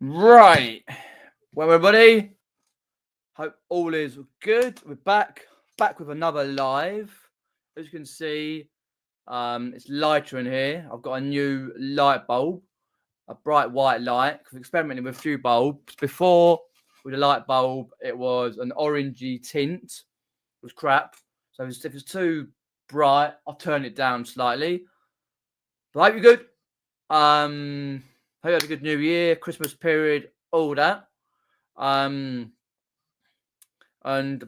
Right. Well, everybody, hope all is good. We're back with another live. As you can see, it's lighter in here. I've got a new light bulb, a bright white light. I've experimented with a few bulbs. Before, with a light bulb, it was an orangey tint. It was crap. So if it's too bright, I'll turn it down slightly. But I hope you're good. Hope you had a good New Year, Christmas period, all that. And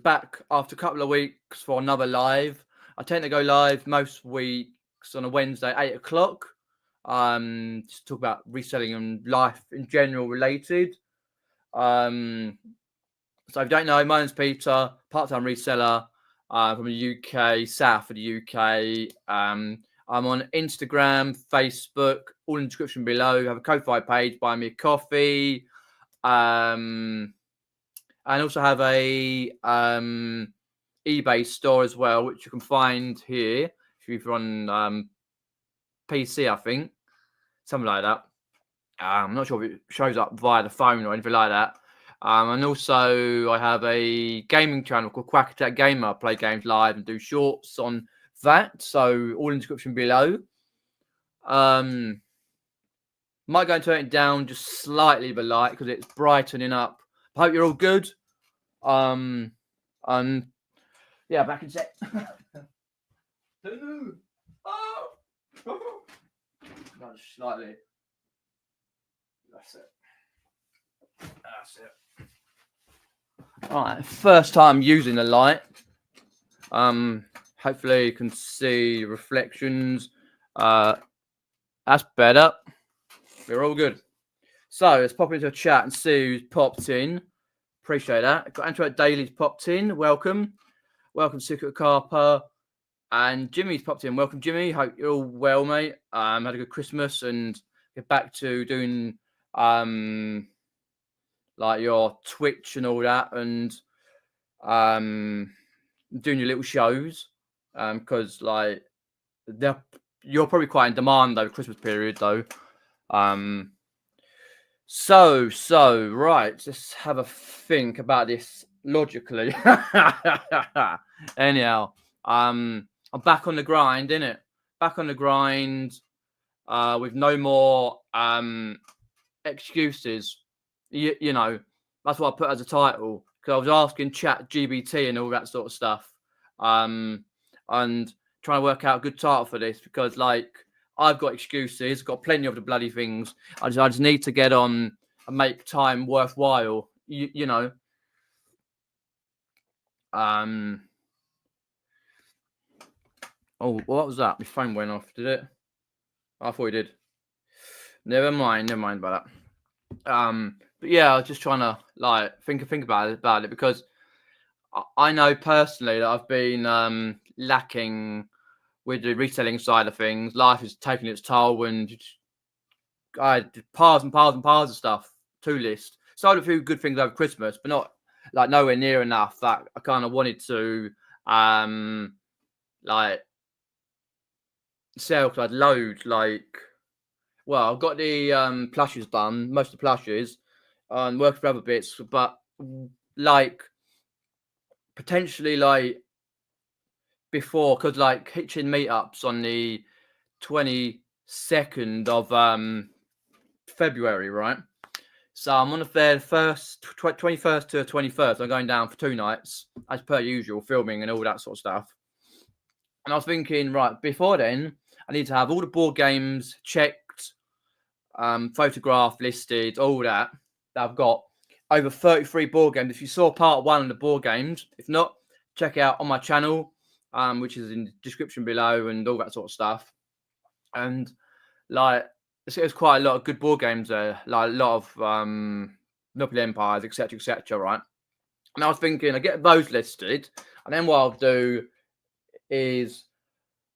back after a couple of weeks for another live. I tend to go live most weeks on a Wednesday, 8 o'clock. Just talk about reselling and life in general related. So if you don't know, my name's Peter, part-time reseller from the UK, south of the UK. I'm on Instagram, Facebook, all in the description below. I have a Ko-Fi page, buy me a coffee. And also have a eBay store as well, which you can find here if you're on PC, I think, something like that. I'm not sure if it shows up via the phone or anything like that. And also I have a gaming channel called Quack Attack Gamer. I play games live and do shorts on that. So all in the description below. Might go and turn it down just slightly the light because it's brightening up. I hope you're all good. And yeah, back in set. Oh! No, just slightly. That's it. Alright, first time using the light. Hopefully you can see reflections. That's better. We're all good. So let's pop into a chat and see who's popped in. Appreciate that. Got Antoinette Daly's popped in. Welcome. Welcome, Secret Carper. And Jimmy's popped in. Welcome, Jimmy. Hope you're all well, mate. Had a good Christmas and get back to doing like your Twitch and all that, and doing your little shows. Because like you're probably quite in demand over Christmas period though. So right, let's have a think about this logically. Anyhow, I'm back on the grind, innit? Back on the grind, with no more excuses. You know, that's what I put as a title because I was asking Chat GBT and all that sort of stuff, and trying to work out a good title for this because like. I've got excuses, got plenty of the bloody things. I just need to get on and make time worthwhile. You know. Oh, what was that? My phone went off. Did it? I thought it did. Never mind about that. But yeah, I was just trying to like think about it because I know personally that I've been lacking with the reselling side of things. Life is taking its toll, and I did piles and piles of stuff to list. Sold a few good things over Christmas, but not like nowhere near enough that I kind of wanted to like sell because I'd load like. Well, I've got the plushes done, most of the plushes, and working for other bits, but like potentially like. Before, because like hitching meetups on the 22nd of February, right? So I'm on the 21st to the 21st. I'm going down for 2 nights, as per usual, filming and all that sort of stuff. And I was thinking, right, before then, I need to have all the board games checked, photographed, listed, all that I've got. Over 33 board games. If you saw part 1 of the board games, if not, check it out on my channel. Which is in the description below and all that sort of stuff. And like, there's quite a lot of good board games there, like a lot of Monopoly Empires, etc., right? And I was thinking, I get those listed, and then what I'll do is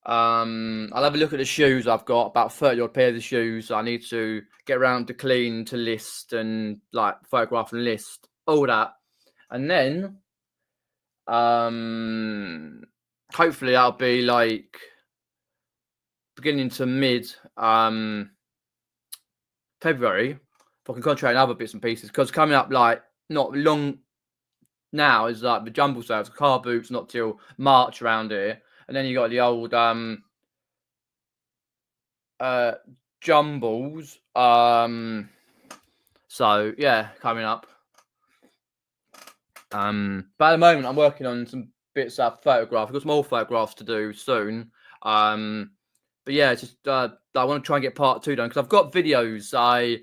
I'll have a look at the shoes I've got, about 30 odd pairs of shoes. I need to get around to clean, to list, and like photograph and list, all that. And then hopefully that'll be like beginning to mid February. if I can concentrate on other bits and pieces, because coming up like not long now is like the jumble sales, Carboots not till March around here, and then you got the old jumbles. So yeah, coming up. But at the moment I'm working on some bits of photograph. I've got some more photographs to do soon. But yeah, it's just I want to try and get part 2 done, because I've got videos I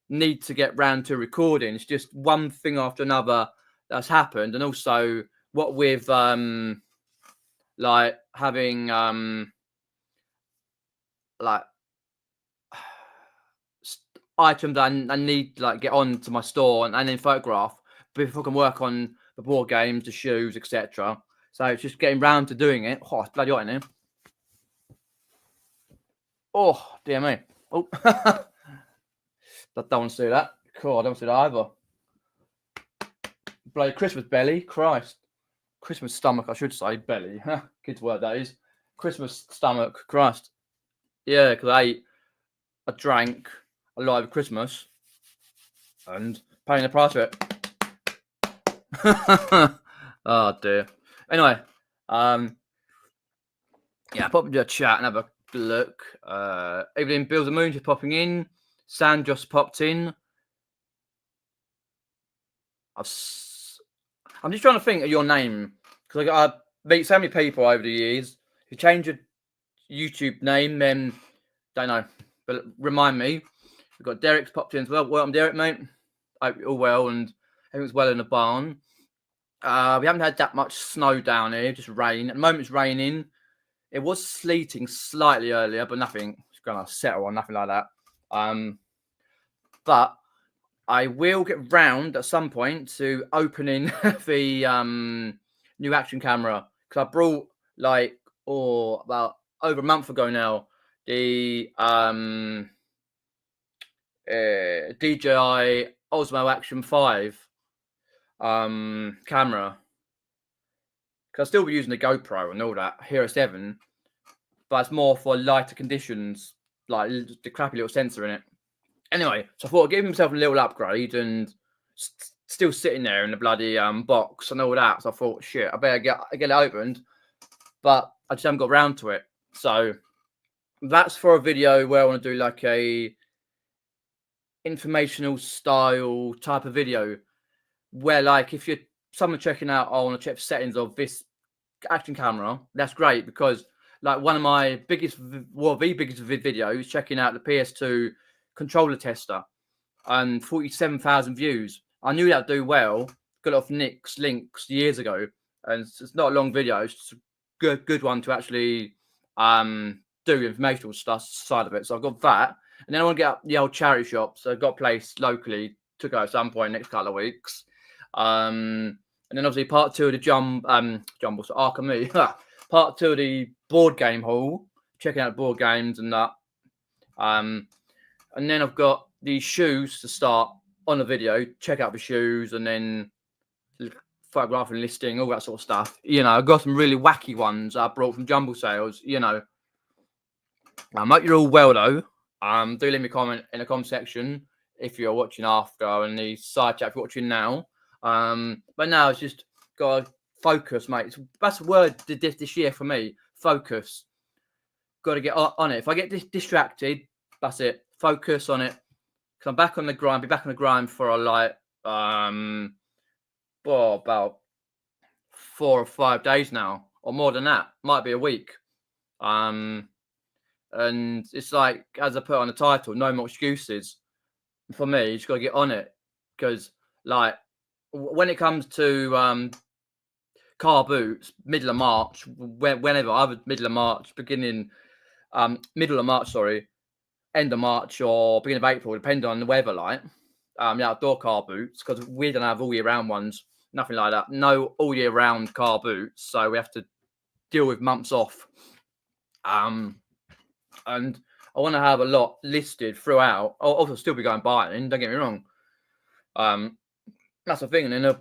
need to get round to recording. It's just one thing after another that's happened, and also what with like having like items I need like get on to my store and then photograph before I can work on the board games, the shoes, etc. So it's just getting round to doing it. Oh, it's bloody hot in here. Oh, dear me. Oh, I don't want to do that. Cool, I don't want to do that either. Bloody Christmas belly, Christ. Christmas stomach, I should say, belly. Kids' word, that is. Christmas stomach, Christ. Yeah, because I drank a lot over Christmas and paying the price for it. Oh dear. Anyway, yeah, pop into a chat and have a look. Evelyn Bills the Moon just popping in. Sand just popped in. I'm just trying to think of your name, because I've met so many people over the years who change your YouTube name, then don't know. But remind me. We've got Derek's popped in as well. Welcome, Derek, mate. Hope you're all well and everything's well in the barn. We haven't had that much snow down here, just rain. At the moment, it's raining. It was sleeting slightly earlier, but nothing. It's going to settle on nothing like that. But I will get round at some point to opening the new action camera, because I brought like about over a month ago now the DJI Osmo Action 5 camera, because I'll still be using the GoPro and all that Hero 7, but it's more for lighter conditions, like the crappy little sensor in it. Anyway, so I thought I'd give myself a little upgrade, and still sitting there in the bloody box and all that. So I thought, shit, I better get it opened, but I just haven't got around to it. So that's for a video where I want to do like a informational style type of video, where like if you're someone checking out, I want to check the settings of this action camera, that's great, because like one of my biggest videos checking out the PS2 controller tester, and 47,000 views. I knew that'd do well. Got it off Nick's links years ago, and it's not a long video. It's just a good one to actually do informational stuff side of it. So I've got that, and then I want to get up the old charity shop. So I've got a place locally to go at some point next couple of weeks. And then obviously part 2 of the Jumble, so Arkham, part 2 of the board game hall, checking out board games and that. And then I've got the shoes to start on the video, check out the shoes, and then photographing, listing, all that sort of stuff. You know, I've got some really wacky ones I brought from Jumble Sales, you know. I hope you're all well, though. Do leave me a comment in the comment section if you're watching after, and the side chat if you're watching now. But now it's just got to focus, mate. That's the word this year for me. Focus. Got to get on it. If I get distracted, that's it. Focus on it. Because I'm back on the grind. Be back on the grind for about 4 or 5 days now, or more than that. Might be a week. And it's like, as I put on the title, no more excuses. For me, you just got to get on it. Because like when it comes to Carboots, middle of March, whenever, either middle of March, end of March or beginning of April, depending on the weather, like the outdoor car boots, because we don't have all year round ones, nothing like that. No all year round car boots, so we have to deal with months off. And I want to have a lot listed throughout. I'll also still be going buying, don't get me wrong. That's the thing. And then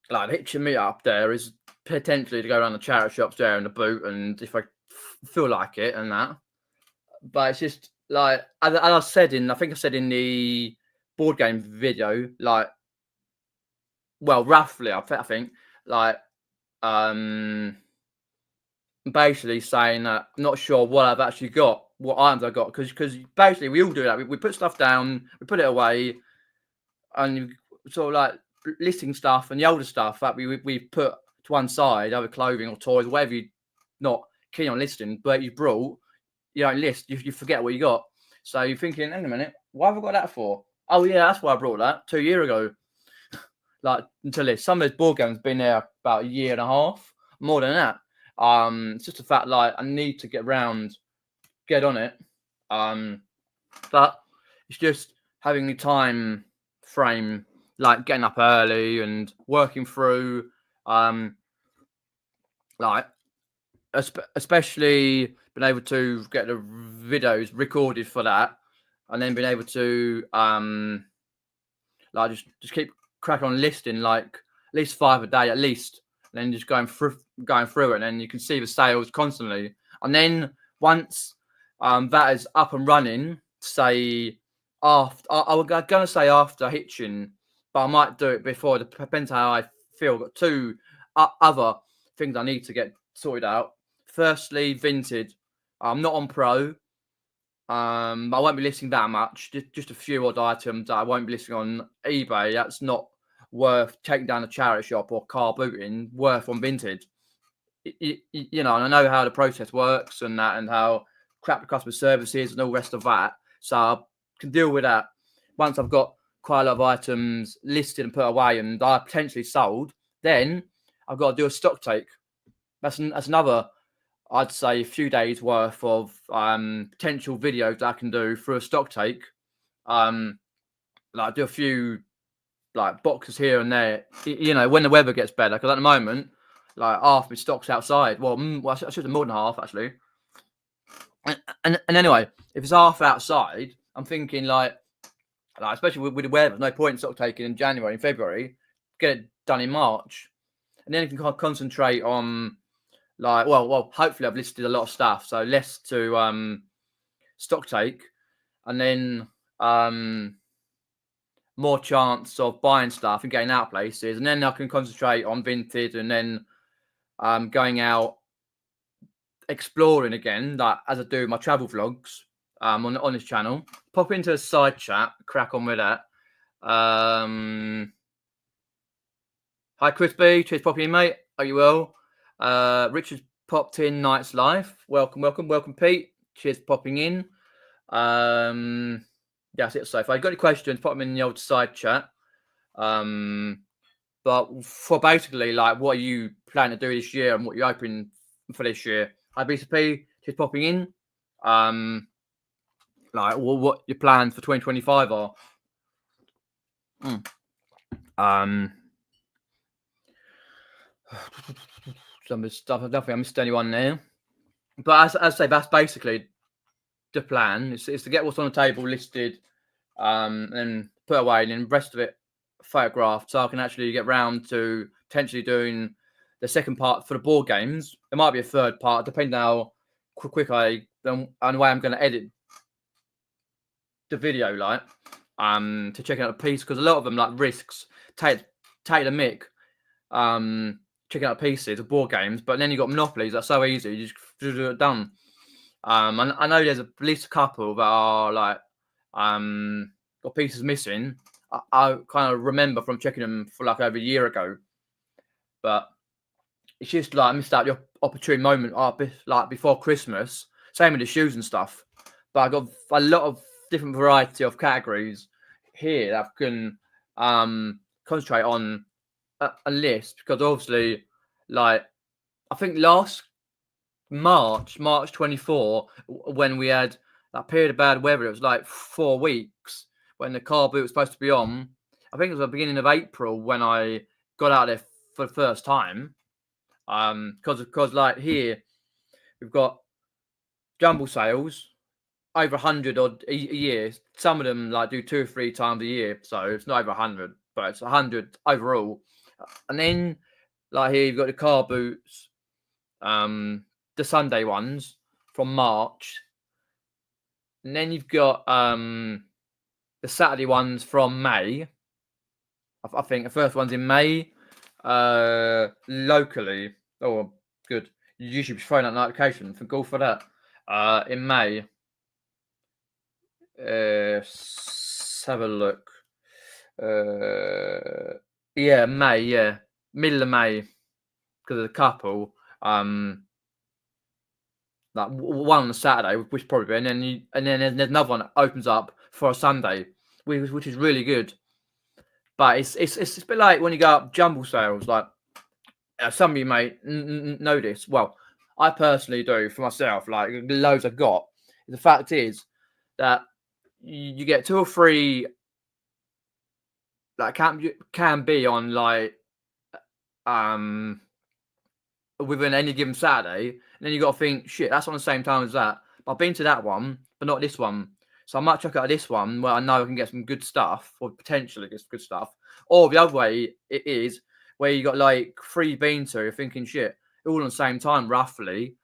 like hitching me up there is potentially to go around the charity shops there in the boot, and if I feel like it and that. But it's just like, as I said I think I said in the board game video, like, well, roughly, I think, like, basically saying that I'm not sure what I've actually got, what items I got, because basically we all do that. We put stuff down, we put it away, and you sort of like listing stuff and the older stuff that we put to one side, either clothing or toys, whatever you're not keen on listing, but you brought, you don't list, you forget what you got. So you're thinking, hang a minute, what have I got that for? Oh yeah, that's why I brought that 2 years ago. Like, until this, some of those board games been there about 1.5 years, more than that. It's just the fact, like, I need to get on it. But it's just having the time frame, like getting up early and working through, like, especially being able to get the videos recorded for that, and then being able to, like, just keep cracking on listing, like, at least 5 a day, at least, and then just going through it, and then you can see the sales constantly. And then once that is up and running, say after, I was gonna say after hitching, but I might do it before. It depends how I feel. I've got 2 other things I need to get sorted out. Firstly, vintage. I'm not on pro. I won't be listing that much. Just a few odd items that I won't be listing on eBay. That's not worth taking down a charity shop or car booting. Worth on vintage. You know, and I know how the process works and that, and how crap the customer service is and all the rest of that. So I can deal with that. Once I've got quite a lot of items listed and put away and I potentially sold, then I've got to do a stock take. That's another, I'd say, a few days worth of potential videos that I can do through a stock take. Like, do a few, like, boxes here and there, you know, when the weather gets better. Because at the moment, like, half my stock's outside. Well, I should have more than half, actually. And anyway, if it's half outside, I'm thinking, like especially with the weather, there's no point in stock taking in January and February. Get it done in March, and then you can concentrate on, like, well, hopefully I've listed a lot of stuff, so less to stock take, and then more chance of buying stuff and getting out places, and then I can concentrate on vintage, and then going out exploring again, like as I do my travel vlogs on this channel. Pop into a side chat, crack on with that. Hi Crispy, cheers popping in, mate. Are you well? Richard's popped in, Night's Life. Welcome Pete. Cheers for popping in. That's it so far. If you got any questions, pop them in the old side chat. But for basically, like, what are you planning to do this year and what you're hoping for this year? Hi BCP, just popping in. Like, what your plans for 2025 are. Some stuff. I don't think I missed anyone there. But as I say, that's basically the plan. It's to get what's on the table listed, and put away, and then the rest of it photographed, so I can actually get round to potentially doing the second part for the board games. There might be a third part, depending how quick and the way I'm going to edit the video, like, to check out a piece, because a lot of them, like risks, take the mick, checking out pieces of board games, but then you got monopolies that's so easy, you just do it done. And I know there's at least a couple that are like got pieces missing. I kind of remember from checking them for like over a year ago, but it's just like I missed out the opportune moment, like before Christmas. Same with the shoes and stuff. But I got a lot of different variety of categories here that I can concentrate on a list, because obviously, like, I think last March 24, when we had that period of bad weather, it was like 4 weeks when the car boot was supposed to be on. I think it was the beginning of April when I got out there for the first time. Because like here, we've got jumble sales over 100 odd a year. Some of them like do 2 or 3 times a year, so it's not over 100, but it's 100 overall. And then, like, here you've got the car boots, the Sunday ones from March, and then you've got the Saturday ones from May. I think the first one's in May. Locally. Oh, good. You should be throwing out notification for go for that. In May. Let's have a look. Yeah, May. Yeah, middle of May, because of the couple. Like one on a Saturday, which probably, and then there's another one that opens up for a Sunday, which is really good. But it's a bit like when you go up jumble sales. Like some of you may know this. Well, I personally do for myself. Like loads I've got. The fact is that you get 2 or 3 like can be on like within any given Saturday, and then you got to think, shit, that's on the same time as that. But I've been to that one, but not this one. So I might check out this one where I know I can get some good stuff, or potentially get some good stuff. Or the other way it is where you got like 3 been to, you're thinking, shit, all on the same time, roughly,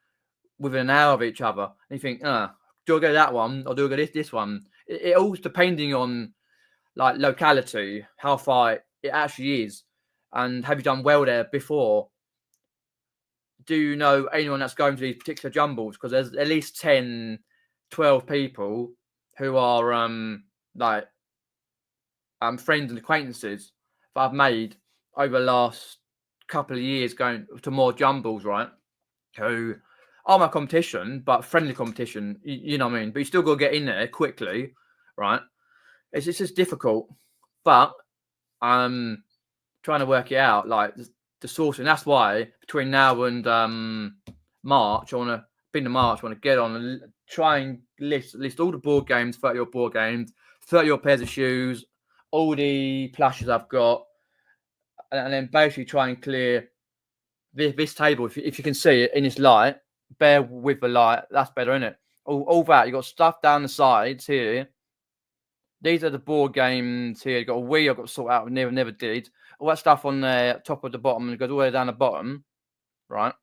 within an hour of each other. And you think, do I go to that one or do I go this one? It all's depending on like locality, how far it actually is, and have you done well there before? Do you know anyone that's going to these particular jumbles? Because there's at least 10, 12 people who are friends and acquaintances that I've made over the last couple of years going to more jumbles, right? Who are my competition, but friendly competition, you know what I mean? But you still got to get in there quickly, right? It's just difficult, but I'm trying to work it out, like the sourcing. That's why between now and March, I want to get on and try and list all the board games, 30 board games, 30 pairs of shoes, all the plushes I've got, and then basically try and clear this table. If you can see it in this light, bear with the light. That's better, isn't it? All that, you got stuff down the sides here. These are the board games here. You got a Wii I've got to sort out. Never did. All that stuff on the top of the bottom, and it goes all the way down the bottom, right?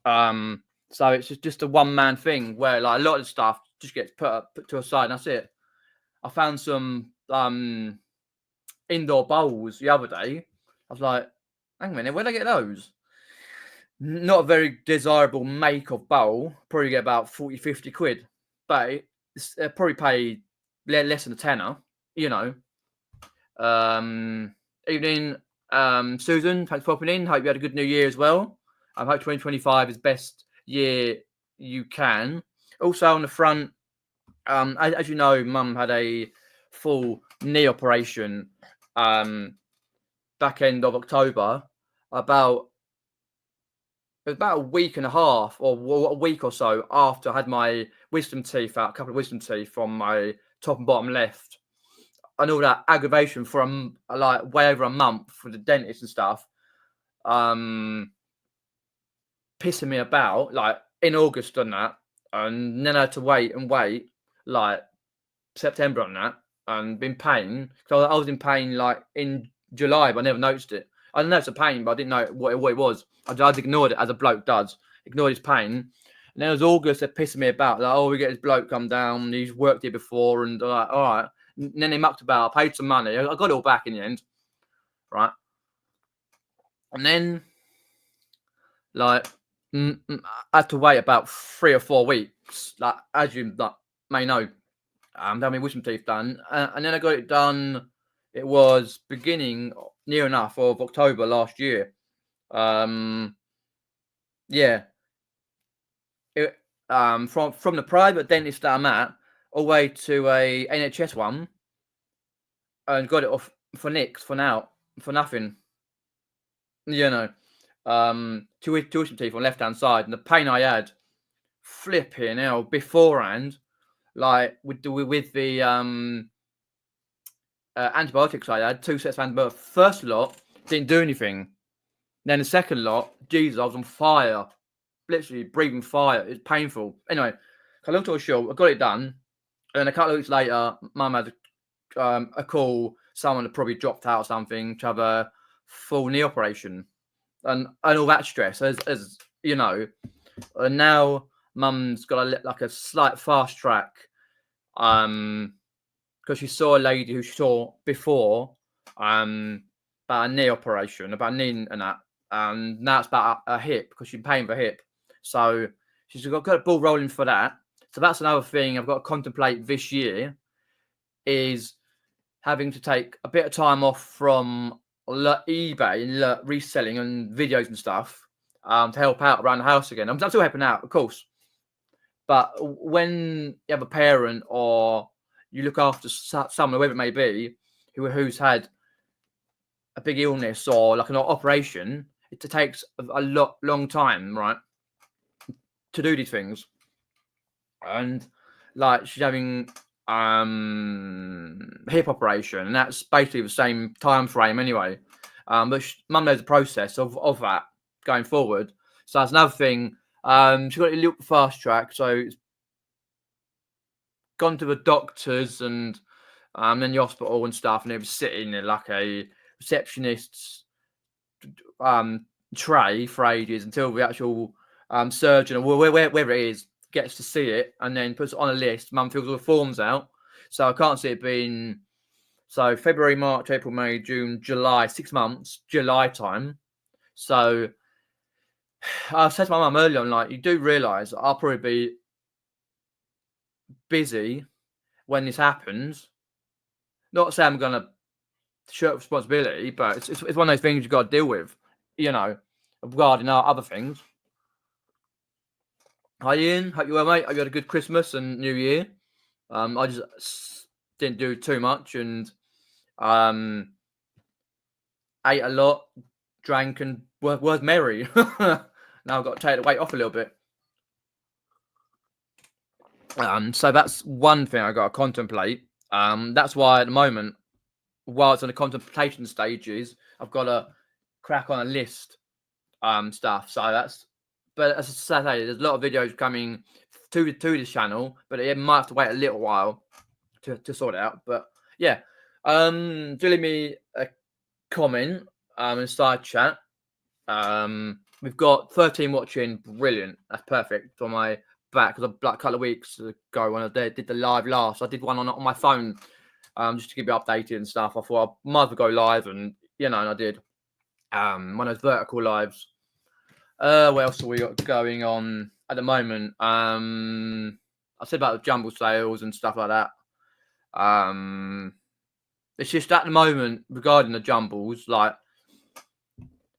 So it's just a one-man thing where like a lot of stuff just gets put to a side, and that's it. I found some indoor bowls the other day. I was like, hang a minute, where'd I get those? Not a very desirable make of bowl. Probably get about 40, 50 quid, but probably pay less than a tenner, you know. Evening, Susan, thanks for popping in. Hope you had a good New Year as well. I hope 2025 is best year you can. Also on the front, as you know, Mum had a full knee operation back end of October. About a week and a half or a week or so after I had my wisdom teeth out, a couple of wisdom teeth from my top and bottom left, and all that aggravation for like way over a month for the dentist and stuff, pissing me about like in August on that, and then I had to wait like September on that, and been pain because I was in pain like in July, but I never noticed it. I didn't notice the pain, but I didn't know what it was. I just ignored it as a bloke does. Ignored his pain. And then it was August, they're pissing me about. Like, oh, we get this bloke come down. He's worked here before. And like, all right. And then they mucked about. I paid some money. I got it all back in the end. Right. And then, like, I had to wait about 3 or 4 weeks. Like, as you may know, having my wisdom teeth done. And then I got it done. It was beginning near enough of October last year. Yeah. From the private dentist that I'm at all the way to a NHS one, and got it off for nix for now, for nothing. You know, two wisdom teeth on left hand side, and the pain I had, flipping hell, beforehand, like with the antibiotics I had, 2 sets of antibiotics. First lot didn't do anything. Then the second lot, Jesus, I was on fire, literally breathing fire. It's painful. Anyway, long story short, I got it done, and a couple of weeks later, Mum had a call. Someone had probably dropped out or something to have a full knee operation, and all that stress, as you know. And now Mum's got like a slight fast track because she saw a lady who she saw before, about a knee operation, about a knee and that, and now it's about a hip because she's paying for hip. So she's got a ball rolling for that. So that's another thing I've got to contemplate this year, is having to take a bit of time off from eBay and reselling and videos and stuff, to help out around the house again. I'm still helping out, of course, but when you have a parent or you look after someone, whoever it may be, who's had a big illness or like an operation, it takes a long time, right, to do these things. And like she's having hip operation, and that's basically the same time frame anyway. But mum knows the process of that going forward. So that's another thing. She's got a little fast track, so it's gone to the doctors and then the hospital and stuff, and it was sitting in like a receptionist's tray for ages until the actual surgeon or wherever it is gets to see it and then puts it on a list. Mum fills all the forms out, so I can't see it being February, March, April, May, June, July, 6 months, July time. So I said to my mum earlier on, like, you do realise I'll probably be busy when this happens. Not to say I'm gonna shirk responsibility, but it's one of those things you've got to deal with, regarding our other things. Hi Ian, hope you're well, mate. Hope you had a good Christmas and New Year. I just didn't do too much and ate a lot, drank, and was merry. Now I've got to take the weight off a little bit. So that's one thing I got to contemplate. That's why at the moment, while it's on the contemplation stages, I've got to crack on a list stuff. So that's, but as I say, there's a lot of videos coming to this channel, but it might have to wait a little while to sort it out. But yeah, do leave me a comment in side chat. We've got 13 watching, brilliant. That's perfect for my back, because like a couple of weeks ago when I did the live last, I did one on my phone, just to keep you updated and stuff. I thought I might as well go live, and and I did one of those vertical lives. What else have we got going on at the moment? I said about the jumble sales and stuff like that. It's just at the moment regarding the jumbles, like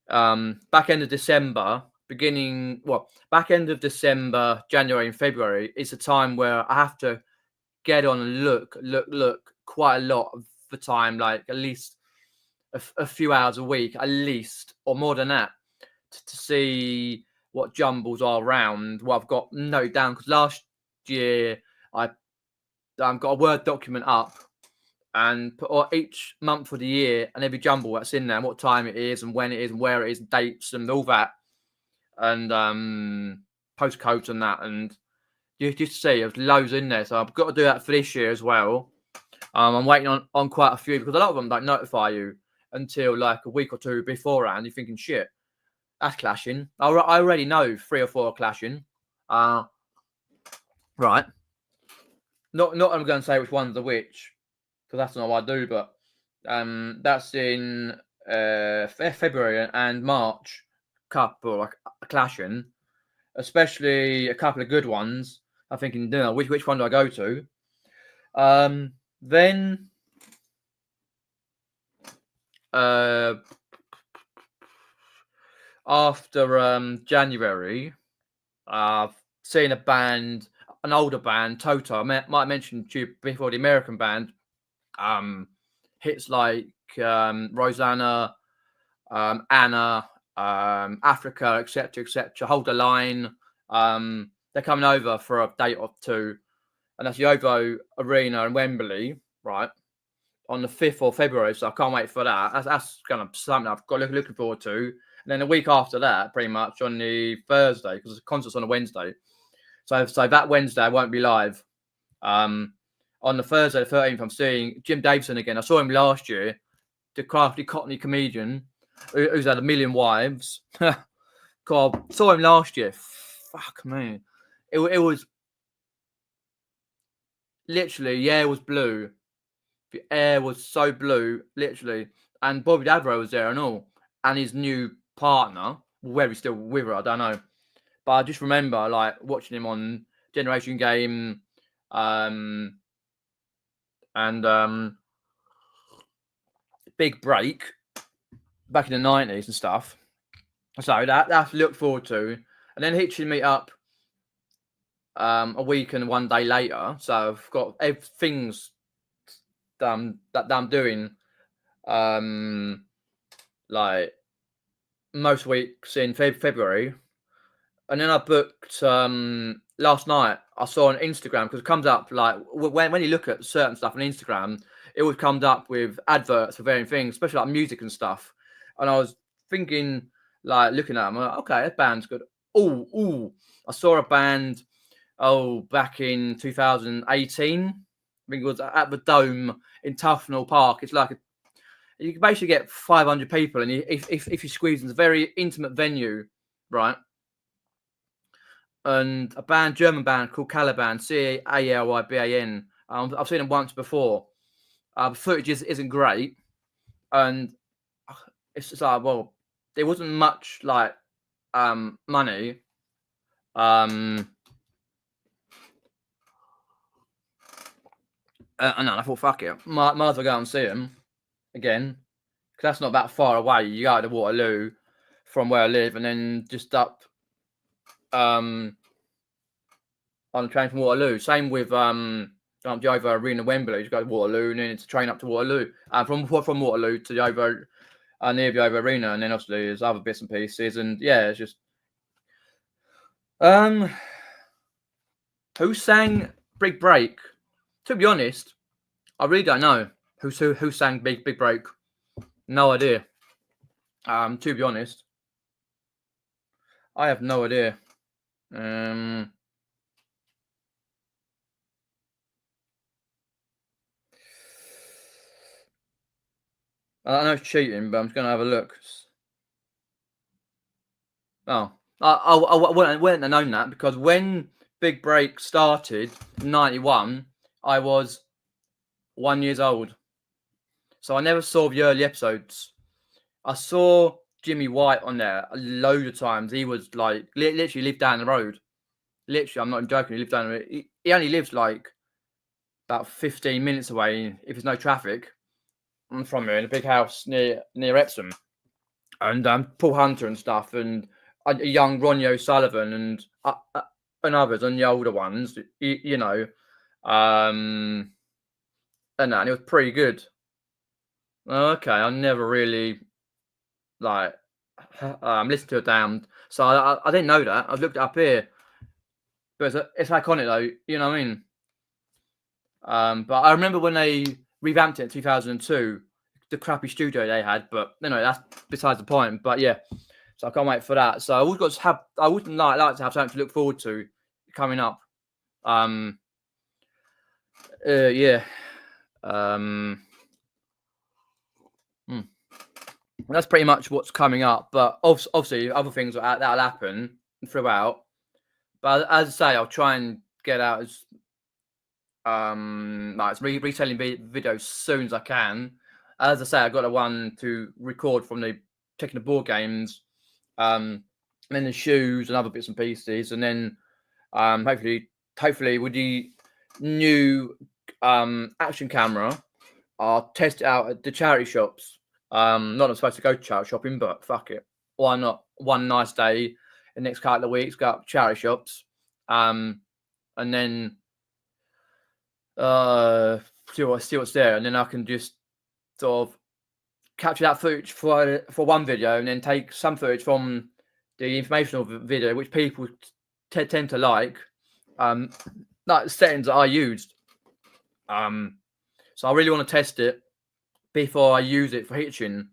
back end of December, back end of December, January and February is a time where I have to get on and look quite a lot of the time, like at least a few hours a week, at least, or more than that, to see what jumbles are around, what I've got noted down. Because last year I got a Word document up and put each month of the year and every jumble that's in there, and what time it is and when it is and where it is, and dates and all that, and postcodes and that, and you just see there's loads in there. So I've got to do that for this year as well. I'm waiting on quite a few, because a lot of them don't notify you until like a week or two beforehand. You're thinking, shit, that's clashing. I already know 3 or 4 are clashing. Right. Not I'm going to say which one's the which, because that's not what I do. But that's in February and March. Couple like clashing, especially a couple of good ones. I'm thinking, which one do I go to? Then after January, I've seen a band, an older band, Toto. I might have mentioned to you before, the American band. Hits like Rosanna, Anna, Africa, etc. Hold the Line. They're coming over for a date or two, and that's the OVO Arena in Wembley, right, on the 5th of February. So I can't wait for that. That's kind of something I've got looking forward to. And then a week after that, pretty much on the Thursday, because the concert's on a Wednesday. So that Wednesday I won't be live. On the Thursday, the 13th, I'm seeing Jim Davison again. I saw him last year, the crafty Cockney comedian who's had 1 million wives. God, saw him last year. Fuck me, it was literally, the air was blue. The air was so blue, literally. And Bobby Davro was there and all. And his new partner, whether he's still with her, I don't know. But I just remember like watching him on Generation Game, and Big Break back in the 90s and stuff. So that's to look forward to. And then Hitchin meet up a week and 1 day later. So I've got things that I'm doing like most weeks in February. And then I booked last night. I saw on Instagram, because it comes up like when you look at certain stuff on Instagram, it always comes up with adverts for varying things, especially like music and stuff. And I was thinking, like looking at them, like, okay, that band's good. Oh, I saw a band back in 2018. I think it was at the Dome in Tufnell Park. It's like you can basically get 500 people, and if you squeeze into a very intimate venue, right? And a German band called Caliban, Caliyban. I've seen them once before. The footage isn't great, and it's just like, well, there wasn't much like money. And I thought, fuck it, might as well go and see them again, because that's not that far away. You go to Waterloo from where I live, and then just up on the train from Waterloo. Same with the over Arena Wembley. You go to Waterloo, and then it's a train up to Waterloo. From Waterloo to the over near the over Arena, and then obviously there's other bits and pieces. And yeah, it's just who sang Big Break? To be honest, I really don't know who sang Big Break. No idea. To be honest, I have no idea. I know it's cheating, but I'm just gonna have a look. Oh, I wouldn't have known that, because when Big Break started in '91, I was 1 year old, so I never saw the early episodes. I saw Jimmy White on there a load of times. He was like literally lived down the road. Literally, I'm not even joking. He lived down the road. He only lives like about 15 minutes away if there's no traffic from here, in a big house near Epsom. And Paul Hunter and stuff, and a young Ronnie O'Sullivan, and others, and the older ones, you know, and it was pretty good. Okay, I never really like listened to a Damned, so I didn't know that. I've looked it up here, but it's iconic though, you know what I mean? But I remember when they revamped it in 2002, the crappy studio they had, but you know, that's besides the point. But yeah, so I can't wait for that. So I would like to have something to look forward to coming up. Yeah. That's pretty much what's coming up. But obviously, other things that'll happen throughout. But as I say, I'll try and get out as reselling videos as soon as I can. As I say, I got a one to record from the checking the board games, and then the shoes and other bits and pieces, and then hopefully with the new action camera, I'll test it out at the charity shops. Not that I'm supposed to go charity shopping, but fuck it, why not? One nice day the next couple of weeks, go up charity shops, and then see what's there, and then I can just sort of capture that footage for one video, and then take some footage from the informational video, which people tend to like the settings that I used. So I really want to test it before I use it for hitching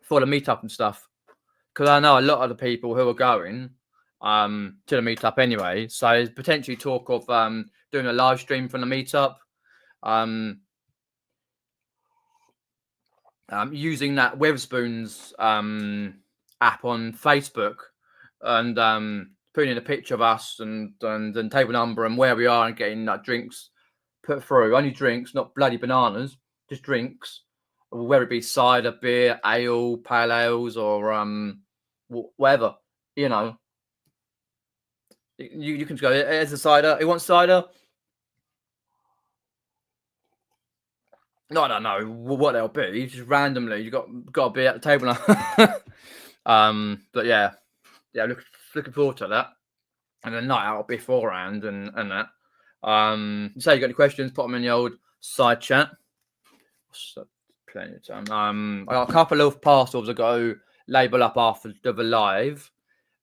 for the meetup and stuff, because I know a lot of the people who are going to the meetup anyway. So there's potentially talk of doing a live stream from the meetup, using that Weatherspoons app on Facebook, and putting in a picture of us and table number and where we are, and getting drinks put through. Only drinks, not bloody bananas. Just drinks, whether it be cider, beer, ale, pale ales, or whatever. You know, you can just go. Here's a cider. You want cider? No, I don't know what they'll be. Just randomly, you got to be at the table now. But yeah, looking forward to that, and a night out beforehand and that. So you got any questions? Put them in the old side chat. Plenty of time. I got a couple of parcels I got to label up after the live.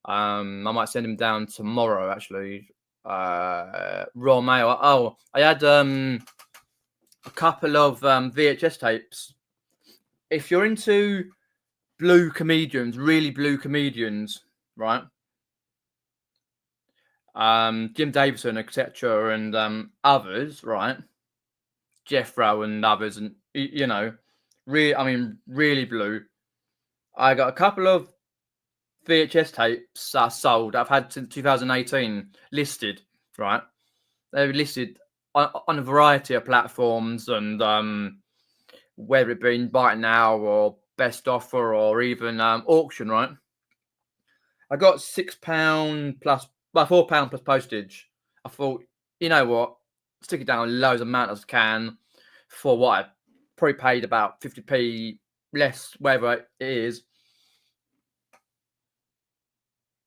I might send them down tomorrow. Actually, raw mail. Oh, I had a couple of VHS tapes. If you're into blue comedians, really blue comedians, right? Jim Davidson, etc., and others, right? Jeffro and others, and you know, really blue. I got a couple of VHS tapes sold. I've had since 2018 listed, right? They're listed on a variety of platforms, and whether it be buy it now or best offer or even auction, right? I got £6 plus, well, £4 plus postage. I thought, you know what, stick it down loads of amount as I can for what I probably paid about 50p less, whatever it is.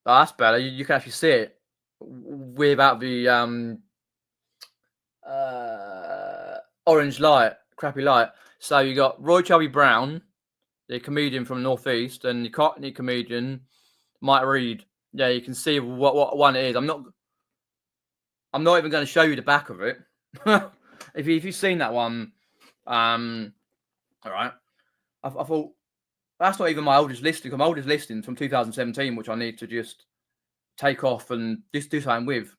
Oh, that's better. You can actually see it without the orange light, crappy light. So you got Roy Chubby Brown, the comedian from the Northeast, and the Cockney comedian Mike Reed. Yeah, you can see what one it is. I'm not even going to show you the back of it. if you've seen that one, all right. I thought that's not even my oldest listing. My oldest listing from 2017, which I need to just take off and just do something with.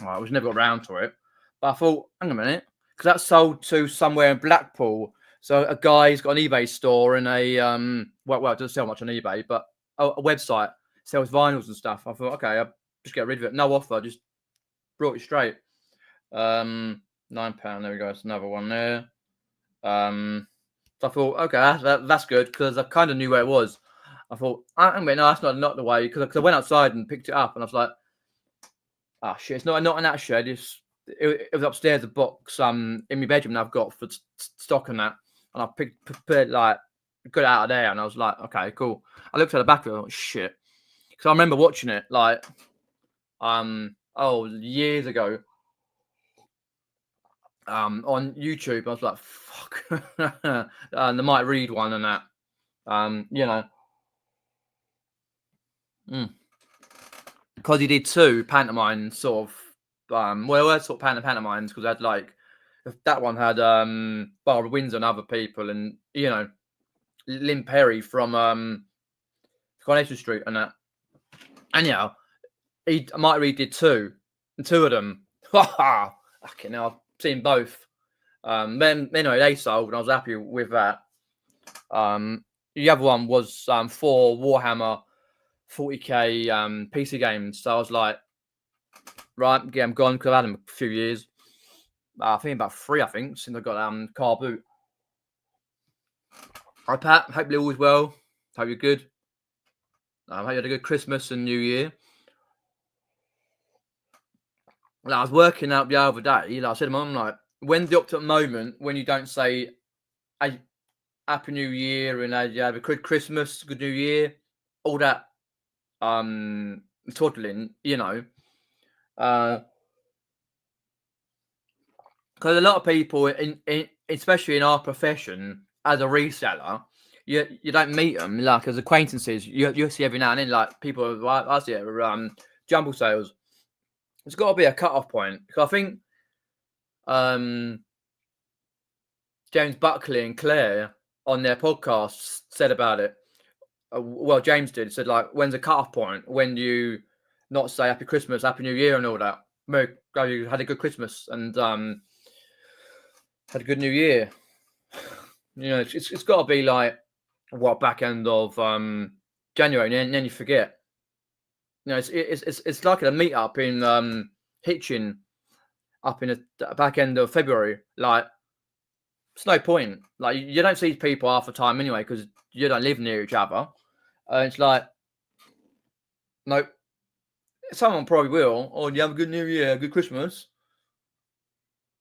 All right, I was never got around to it, but I thought, hang on a minute, because that's sold to somewhere in Blackpool. So a guy's got an eBay store and a well, it doesn't sell much on eBay, but a website sells vinyls and stuff. I thought, okay, I'll just get rid of it. No offer, just brought it straight. £9. There we go. It's another one there. So I thought, okay, that's good because I kind of knew where it was. I thought, no, that's not the way, because I went outside and picked it up and I was like, oh shit, it's not in that shed. It was upstairs, a box in my bedroom that I've got for stock and that, and I picked like got it out of there, and I was like, okay, cool. I looked at the back of it, oh shit, because I remember watching it like years ago on YouTube. I was like, fuck, and the Mike Reed one and that, you know, because he did 2 pantomime sort of, sort of pantomimes, because I had like, that one had Barbara Windsor and other people, and you know, Lynn Perry from Coronation Street and that, and yeah, Mike Reed did 2, and 2 of them, okay, now I've seen both. Then anyway, they sold, and I was happy with that. The other one was 4 Warhammer 40k PC games. So I was like, right, yeah, I'm gone, because I've had them a few years. I think about 3, since I got Carboot. Hi Pat, hope you're always well. Hope you're good. I hope you had a good Christmas and New Year. I was working out the other day. I said to my mum, like, when's the optimum moment when you don't say Happy New Year and you have a good Christmas, good New Year, all that toddling, you know, because a lot of people, especially in our profession as a reseller, you don't meet them like as acquaintances. You see every now and then, like people I see it jumble sales. There's got to be a cut-off point, because I think James Buckley and Claire on their podcast said about it. Well, James did. Said like, when's a cut-off point? When you not say Happy Christmas, Happy New Year, and all that. You had a good Christmas and had a good New Year. You know, it's got to be like back end of January, and then you forget. You know, it's like a meet-up in Hitchin. up in the back end of February. Like, it's no point. Like, you don't see people half the time anyway because you don't live near each other. It's like, nope. Someone probably will. Oh, you have a good New Year, good Christmas.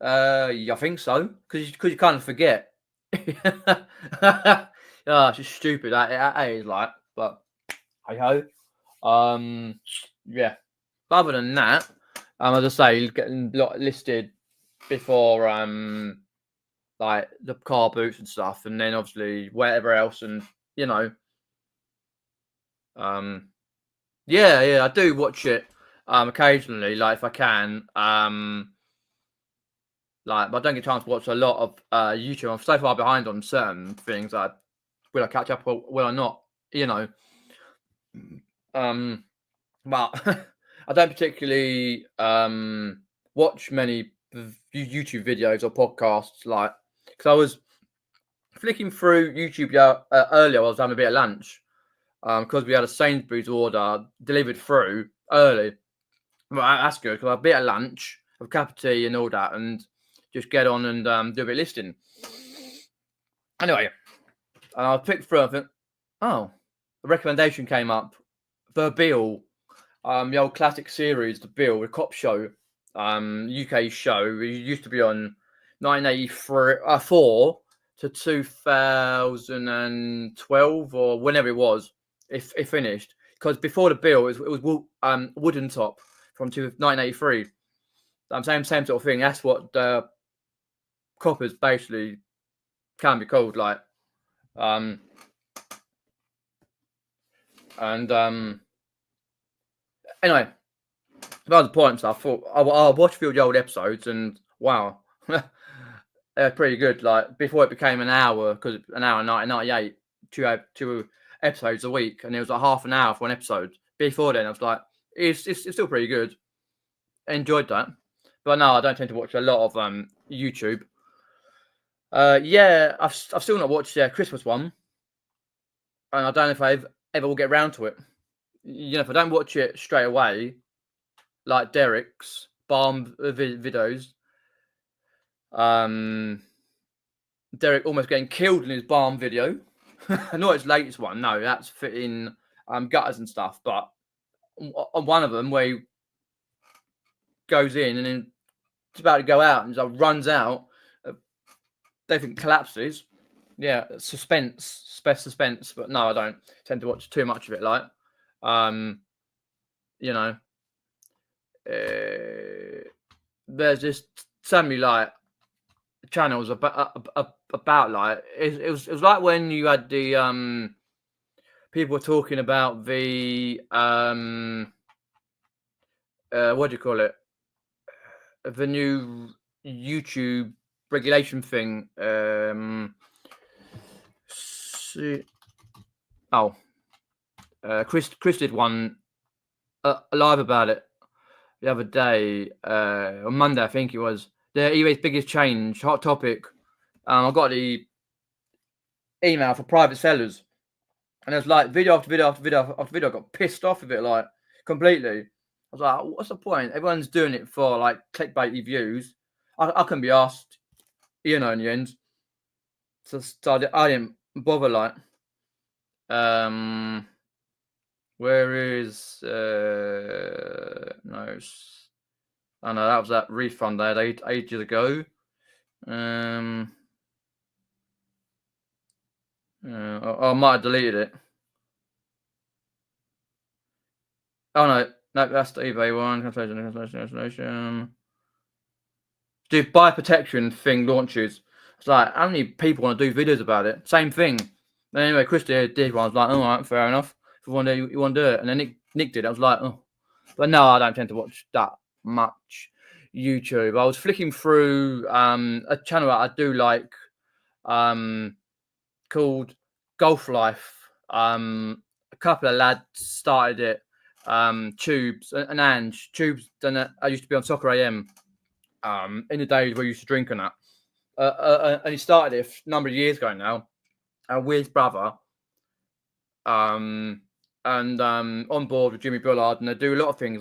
Yeah, I think so. Because you kind of forget. It's just stupid. That is like, but hey ho. Yeah. But other than that, as I say, getting listed before like the Carboots and stuff, and then obviously whatever else, and you know, yeah, I do watch it occasionally, like if I can, like, but I don't get a chance to watch a lot of YouTube. I'm so far behind on certain things. Like, will I catch up or will I not? You know, but I don't particularly watch many YouTube videos or podcasts, like, because I was flicking through YouTube earlier. I was having a bit of lunch because we had a Sainsbury's order delivered through early. Well, that's good because I had a bit of lunch, a cup of tea, and all that, and just get on and do a bit of listing. Anyway, I picked through. I think, oh, a recommendation came up. The Bill, the old classic series, The Bill, the cop show, UK show. It used to be on 1984 to 2012 or whenever it was. It finished because before The Bill, it was Wooden Top from 1983. Same sort of thing. That's what the coppers basically can be called, like. And anyway, about the points, I thought I'll watch a few of the old episodes, and wow, they're pretty good. Like, before it became an hour, because an hour in 1998, two episodes a week, and it was like half an hour for one episode. Before then, I was like, it's still pretty good. I enjoyed that, but no, I don't tend to watch a lot of YouTube. Yeah, I've still not watched the Christmas one, and I don't know if I ever will get around to it. You know, if I don't watch it straight away, like Derek's Balm videos, Derek almost getting killed in his Balm video. Not his latest one, no, that's fitting gutters and stuff, but on one of them where he goes in and then it's about to go out and just runs out, they think collapses. Yeah, suspense, but no, I don't tend to watch too much of it. Like, you know, there's just so many like channels about like it was like when you had the people were talking about the what do you call it, the new YouTube regulation thing. Chris did one live about it the other day, on Monday, I think it was. The eBay's biggest change, hot topic. I got the email for private sellers, and it was like video after video after video after video. I got pissed off with it, like, completely. I was like, what's the point? Everyone's doing it for like clickbaity views. I can be asked, you know, in the end. So I didn't bother, like. Where is no? I know that was that refund I had ages ago. I might have deleted it. Oh no, that's the eBay one. Cancellation. Dude, buy protection thing launches. It's like, how many people want to do videos about it? Same thing. But anyway, Chris did one. I was like, all right, fair enough. If you want to do it, and then Nick did. I was like, oh, but no, I don't tend to watch that much YouTube. I was flicking through a channel that I do like, called Golf Life. A couple of lads started it. Tubes and Ange. Tubes done it. I used to be on Soccer AM. In the days where we used to drink and that. And he started it a number of years ago now. With his brother. And on board with Jimmy Bullard, and they do a lot of things.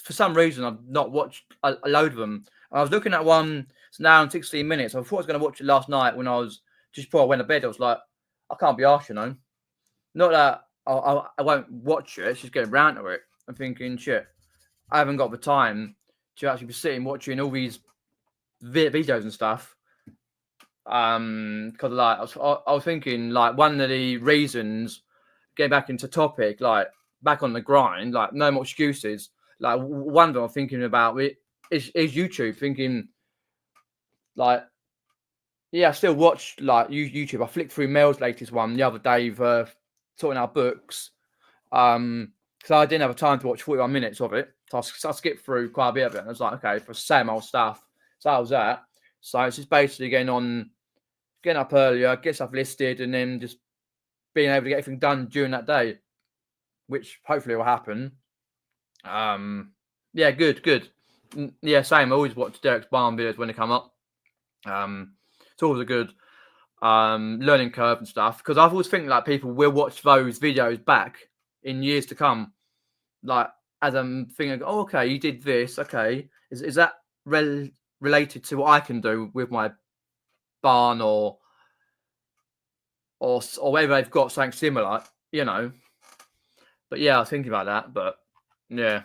For some reason, I've not watched a load of them. I was looking at one. It's now in 16 minutes. I thought I was going to watch it last night when I was just before I went to bed. I was like, I can't be arsed, you know. Not that I won't watch it. It's just getting round to it. I'm thinking, shit, I haven't got the time to actually be sitting watching all these videos and stuff. Because like I was thinking, like one of the reasons getting back into topic, like back on the grind, like no more excuses. Like one of them I'm thinking about it is YouTube. Thinking like, yeah, I still watch like YouTube. I flicked through Mel's latest one the other day for sorting out books. Because I didn't have time to watch 41 minutes of it, so I skipped through quite a bit of it. And I was like, okay, for same old stuff. So that was that. So it's just basically getting up earlier, get stuff listed, and then just being able to get everything done during that day, which hopefully will happen. Yeah, good. Yeah, same. I always watch Derek's barn videos when they come up. It's always a good learning curve and stuff, because I've always think like people will watch those videos back in years to come, like as I'm thinking, oh, okay, you did this, okay, is that related to what I can do with my barn or whether they've got something similar, you know. But yeah, I was thinking about that, but yeah.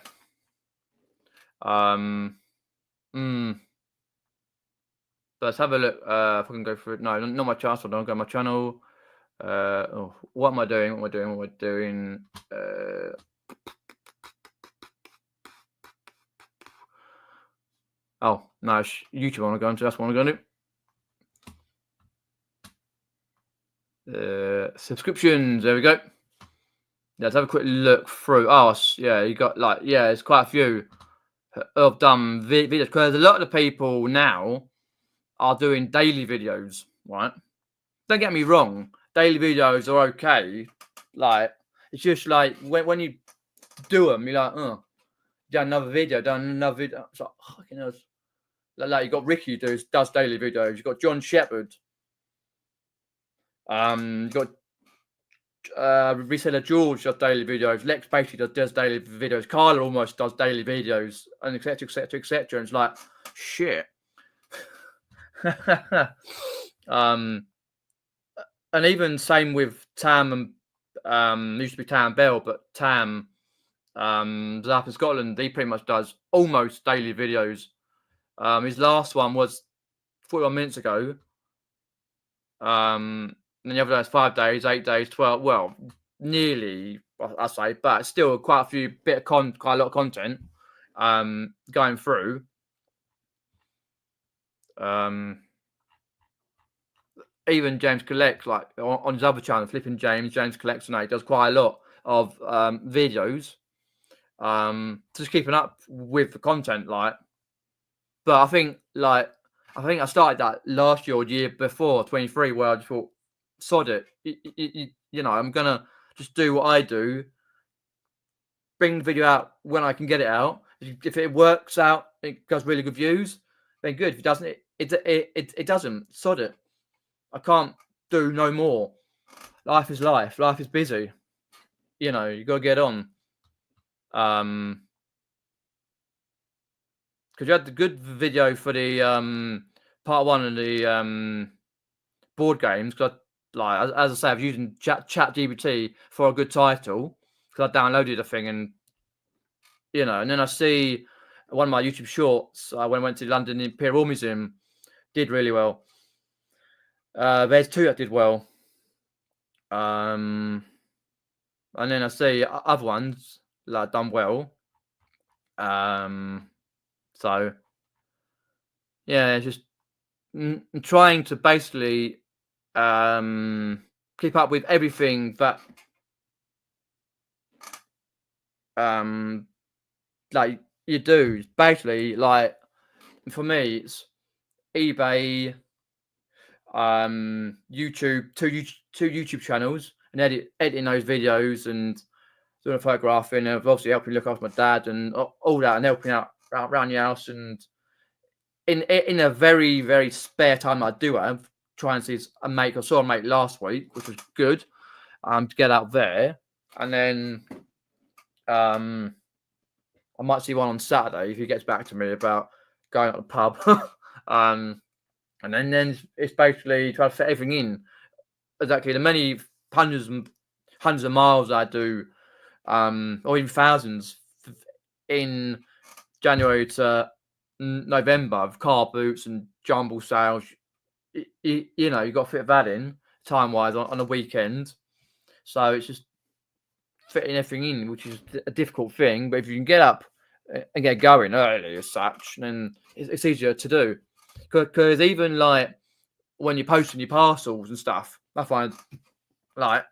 Let's have a look. If I can go through it. No, not my channel. Don't go to my channel. What am I doing? What am I doing? Oh, no, YouTube I want to go into. That's what I want to go into. Subscriptions. There we go. Let's have a quick look through. Oh, yeah, you got like, yeah, there's quite a few of done videos, because a lot of the people now are doing daily videos, right? Don't get me wrong, daily videos are okay. Like, it's just like when you do them, you're like, oh, done another video. It's like, fucking hell. Like you got Ricky does daily videos. You got John Shepherd. You got Reseller George does daily videos. Lex basically does daily videos. Carla almost does daily videos, and etc. And it's like, shit. And even same with Tam and used to be Tam Bell, but Tam up in Scotland, he pretty much does almost daily videos. His last one was 41 minutes ago. And then the other day is 5 days, 8 days, 12. Well, nearly, I say, but still quite a few quite a lot of content going through. Even James collects, like on his other channel, Flipping James collects, and he does quite a lot of videos. Just keeping up with the content, like. But I think I started that last year or the year before, 23, where I just thought, sod it. You know, I'm gonna just do what I do. Bring the video out when I can get it out. If it works out, it does really good views, then good. If it doesn't, it doesn't. Sod it. I can't do no more. Life is life. Life is busy. You know, you gotta get on. Because you had the good video for the part one of the board games. Because like as I say, I was using ChatGPT for a good title, because I downloaded the thing, and you know, and then I see one of my YouTube shorts when I went to London Imperial Museum did really well. There's two that did well. And then I see other ones like done well. So yeah, it's just trying to basically keep up with everything that like you do. Basically, like for me, it's eBay, YouTube, two YouTube channels, and editing those videos and doing photographing, and obviously helping look after my dad and all that, and helping out around the house, and in a very, very spare time I do have, trying to see a mate. I saw a mate last week, which was good, to get out there. And then I might see one on Saturday if he gets back to me about going to the pub. And then it's basically trying to fit everything in. Exactly the many hundreds of miles I do, or even thousands in January to November of Carboots and jumble sales. You know, you've got to fit that in time-wise on a weekend. So it's just fitting everything in, which is a difficult thing. But if you can get up and get going early as such, then it's easier to do. Because even like when you're posting your parcels and stuff, I find like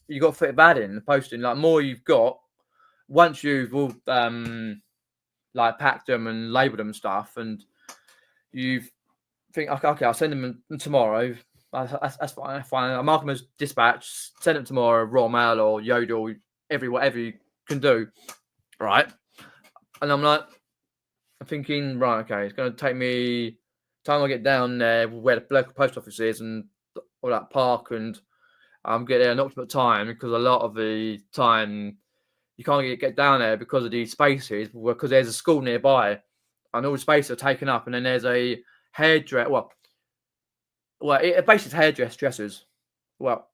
you got to fit that in. Posting like more you've got once you've all like packed them and labelled them and stuff, and you think okay, I'll send them tomorrow. That's fine. I mark them as dispatch. Send them tomorrow, Royal Mail or Yodel, whatever you can do, right? And I'm thinking, right, okay, it's going to take me time I get down there where the local post office is and all that park, and get there an optimal time, because a lot of the time you can't get down there because of these spaces, because there's a school nearby and all the spaces are taken up, and then there's a hairdresser. Well, it basically hairdressers. Well,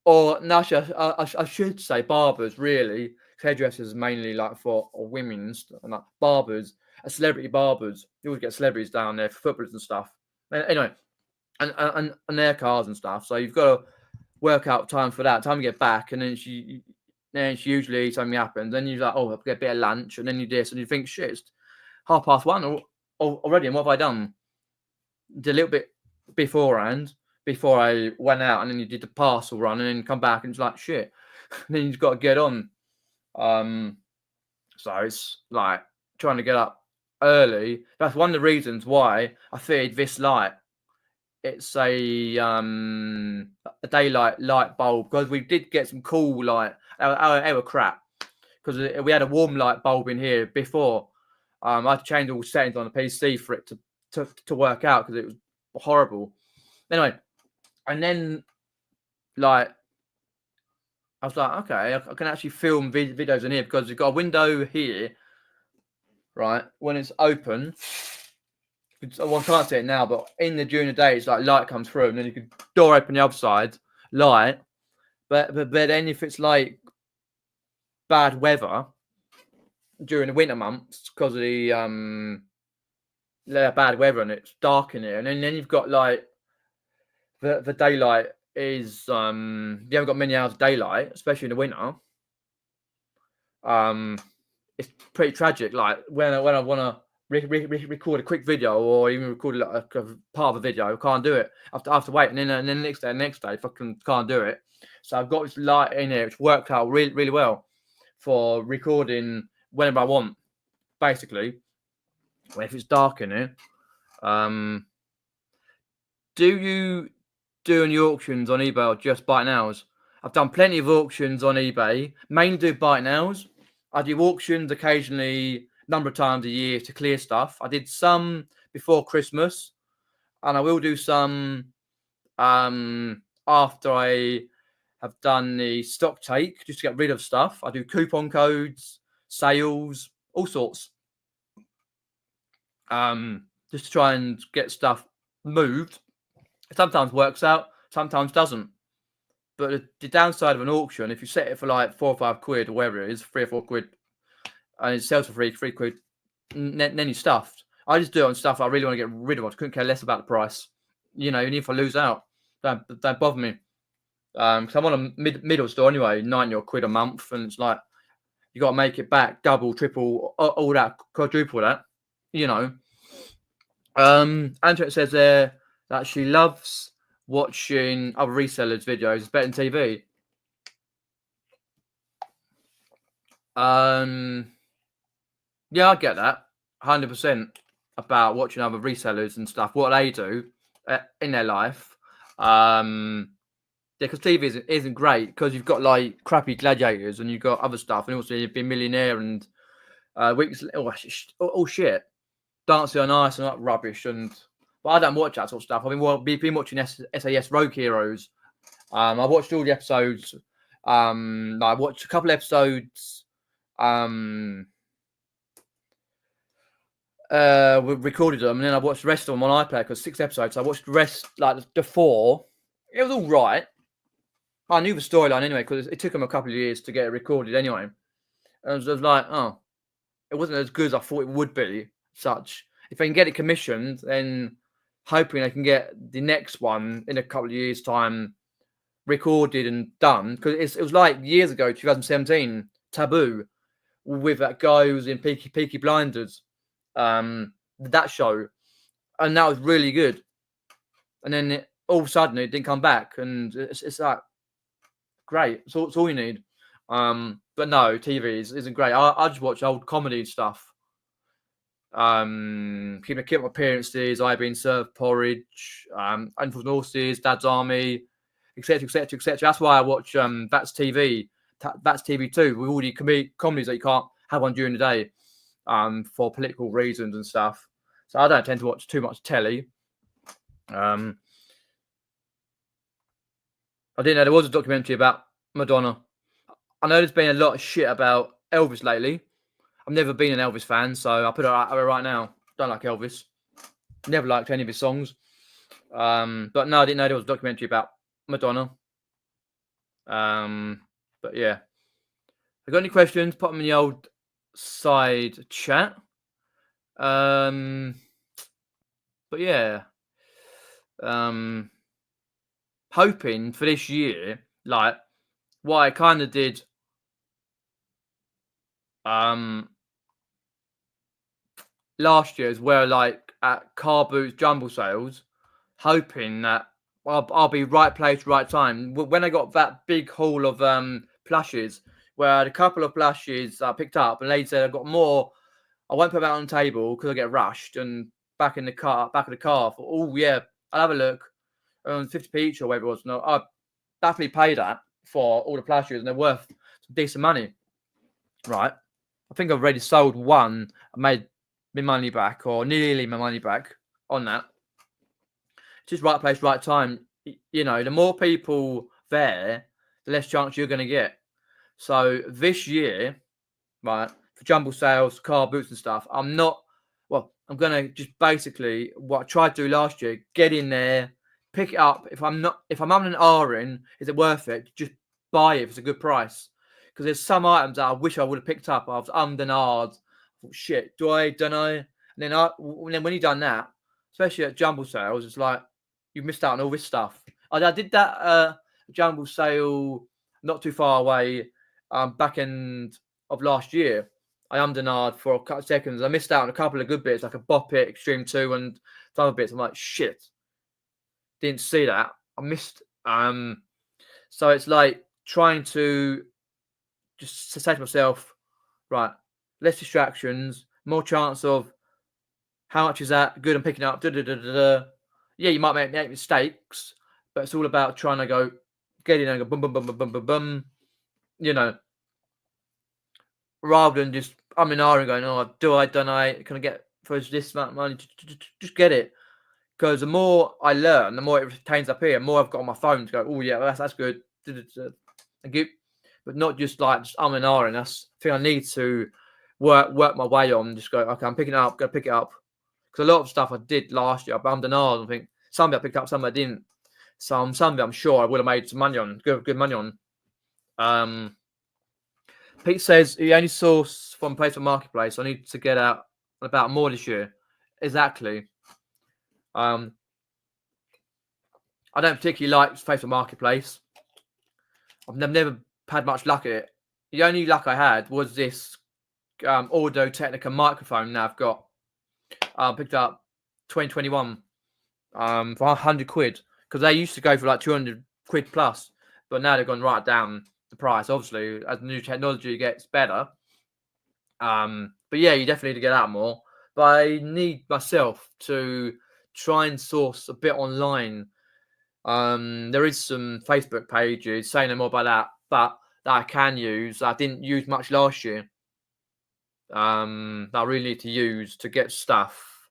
or no, I should say barbers, really. Hairdressers mainly like for women's, and like barbers, celebrity barbers. You always get celebrities down there for footballers and stuff. Anyway, and their cars and stuff. So you've got to work out time for that. Time to get back, and then it's usually something happens. Then you're like, oh, I'll get a bit of lunch, and then you do this, and you think, shit, it's 1:30 already, and what have I done? Did a little bit beforehand, before I went out, and then you did the parcel run, and then come back, and it's like shit. And then you've got to get on. So it's like trying to get up early. That's one of the reasons why I fitted this light. It's a daylight light bulb, because we did get some cool light. They were crap, because we had a warm light bulb in here before. I had to change all settings on the PC for it to work out, because it was horrible. Anyway, and then like I was like, okay, I can actually film videos in here, because you've got a window here, right? When it's open, one can't see it now, but during the day, it's like light comes through, and then you can door open the other side, light. But then if it's like bad weather during the winter months, because of the bad weather, and it's dark in here, and then you've got like the daylight is you haven't got many hours of daylight, especially in the winter. It's pretty tragic. Like when I want to record a quick video, or even record like a part of a video, I can't do it. I have to wait, and then the next day, if I can't do it. So I've got this light in here, which worked out really well for recording whenever I want, basically. If it's dark in here. Do you do any auctions on eBay or just buy nows? I've done plenty of auctions on eBay. Mainly do buy nows. I do auctions occasionally, a number of times a year, to clear stuff. I did some before Christmas, and I will do some after I have done the stock take, just to get rid of stuff. I do coupon codes, sales, all sorts. Just to try and get stuff moved. It sometimes works out, sometimes doesn't. But the downside of an auction, if you set it for like 4 or 5 quid, or whatever it is, 3 or 4 quid, and it sells for 3 quid, then you're stuffed. I just do it on stuff I really want to get rid of. I couldn't care less about the price. You know, even if I lose out, don't bother me. Because I'm on a middle store anyway, 90 or quid a month, and it's like you got to make it back, double, triple, all that, quadruple that. You know. Antoinette says there that she loves watching other resellers' videos. It's better than TV. Yeah, I get that 100% about watching other resellers and stuff, what they do in their life. Because TV isn't great, because you've got like crappy gladiators, and you've got other stuff, and also you've been millionaire and all shit, Dancing on Ice and like rubbish. But I don't watch that sort of stuff. We've been watching SAS Rogue Heroes. I watched all the episodes. I watched a couple episodes we recorded them, and then I watched the rest of them on iPlayer because 6 episodes. So I watched the rest, like the 4. It was all right. I knew the storyline anyway because it took them a couple of years to get it recorded anyway. And I was like, oh, it wasn't as good as I thought it would be. Such, if they can get it commissioned, then hoping they can get the next one in a couple of years' time recorded and done. Because it was like years ago, 2017, Taboo, with that guy who was in Peaky Blinders, that show, and that was really good. And then all of a sudden it didn't come back, and it's like great. It's all you need. But no, TV isn't great. I just watch old comedy stuff. Keep my appearances, I've been served porridge, Unforced Horses, Dad's Army, etc., etc., etc. That's why I watch That's TV, That's TV 2, with all the comedies that you can't have on during the day, for political reasons and stuff. So I don't tend to watch too much telly. I didn't know there was a documentary about Madonna. I know there's been a lot of shit about Elvis lately. I've never been an Elvis fan, so I'll put it out right now. Don't like Elvis. Never liked any of his songs. But no, I didn't know there was a documentary about Madonna. But yeah. If you got any questions, put them in the old side chat. But yeah. Hoping for this year, like what I kind of did last year, is where like at Carboots jumble sales, hoping that I'll be right place, right time. When I got that big haul of plushes, where I had a couple of plushes I picked up, and lady said I got more. I won't put that on the table because I get rushed, and back of the car. Thought, oh yeah, I'll have a look. 50p each or whatever it was. No, I definitely pay that for all the plushes, and they're worth some decent money, right? I think I've already sold one. I made my money back, or nearly my money back on that. Just right place, right time. You know, the more people there, the less chance you're going to get. So this year, right, for jumble sales, car boots and stuff, I'm going to just basically what I tried to do last year, get in there, pick it up. If I'm having an R in, is it worth it? Just buy it if it's a good price. Because there's some items that I wish I would have picked up. I was and I thought, shit, don't I? And then when you've done that, especially at jumble sales, it's like you've missed out on all this stuff. I did that jumble sale not too far away, back end of last year. I ummed for a couple of seconds. I missed out on a couple of good bits, like a Bop It, Extreme 2, and some other bits. I'm like, shit, didn't see that. I missed. So it's like trying to just say to myself, right, less distractions, more chance of how much is that good and picking up. Yeah, you might make mistakes, but it's all about trying to get in and go boom, boom, boom, boom, boom, boom, boom. You know, rather than just and going, oh, don't I? Can I get for this amount of money? Just get it. Because the more I learn, the more it retains up here. The more I've got on my phone to go, oh yeah, that's good. Thank you. But not just like and ahhing. That's the thing I need to work my way on. Just go, okay, I'm picking it up, go pick it up. Because a lot of stuff I did last year, I ummed and ahed. I think some of it I picked up, some of it I didn't. Some of it I'm sure I would have made some money on, good money on. Pete says he only sourced from Facebook Marketplace. I need to get out about more this year. Exactly. I don't particularly like Facebook Marketplace. I've never had much luck at it. The only luck I had was this Audio Technica microphone that I've got. Picked up 2021 for 100 quid, because they used to go for like 200 quid plus, but now they've gone right down the price, obviously, as new technology gets better. But yeah, you definitely need to get out more. But I need myself to try and source a bit online. There is some Facebook pages, say no more about that, but that I can use. I didn't use much last year. That I really need to use to get stuff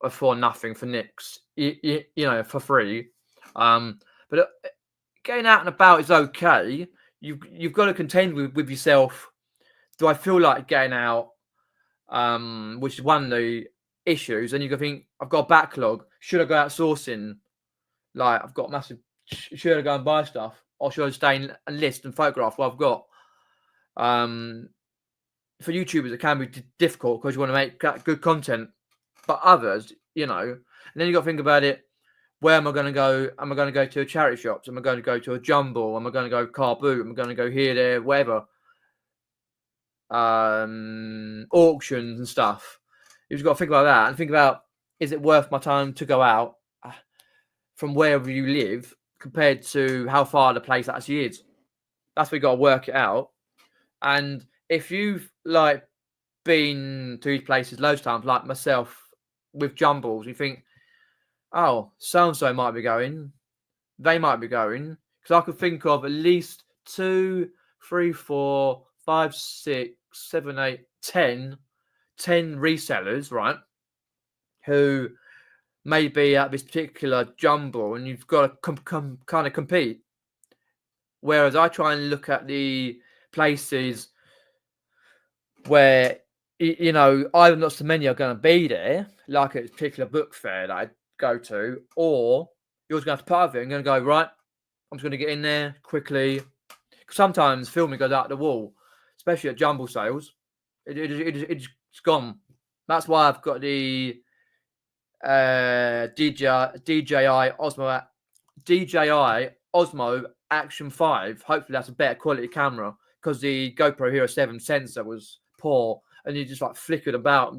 for nothing, for nicks, you know, for free. But getting out and about is okay. You've got to contend with yourself. Do I feel like getting out? which is one of the issues. And you can think, I've got a backlog. Should I go outsourcing? Like, I've got massive. Should I go and buy stuff, or should I stay and list and photograph what I've got? For YouTubers, it can be difficult because you want to make good content. But others, and then you got to think about it. Where am I going to go? Am I going to go to a charity shops? Am I going to go to a jumble? Am I going to go Carboot? Am I going to go here, there, wherever? Auctions and stuff. You've got to think about that and think about, is it worth my time to go out from wherever you live compared to how far the place actually is? That's where you got to work it out. And if you've been to these places loads of times, like myself with jumbles, you think, oh, so and so might be going, they might be going, because I could think of at least 2, 3, 4, 5, 6, 7, 8, 10 resellers, right, who may be at this particular jumble, and you've got to kind of compete. Whereas I try and look at the places where, either not so many are going to be there, like a particular book fair that I go to, or you're just going to have to part of it and going to go, right, I'm just going to get in there quickly. Sometimes filming goes out the wall, especially at jumble sales. It's gone. That's why I've got the DJI Osmo Action 5. Hopefully that's a better quality camera, because the GoPro Hero 7 sensor was poor, and you just flickered about.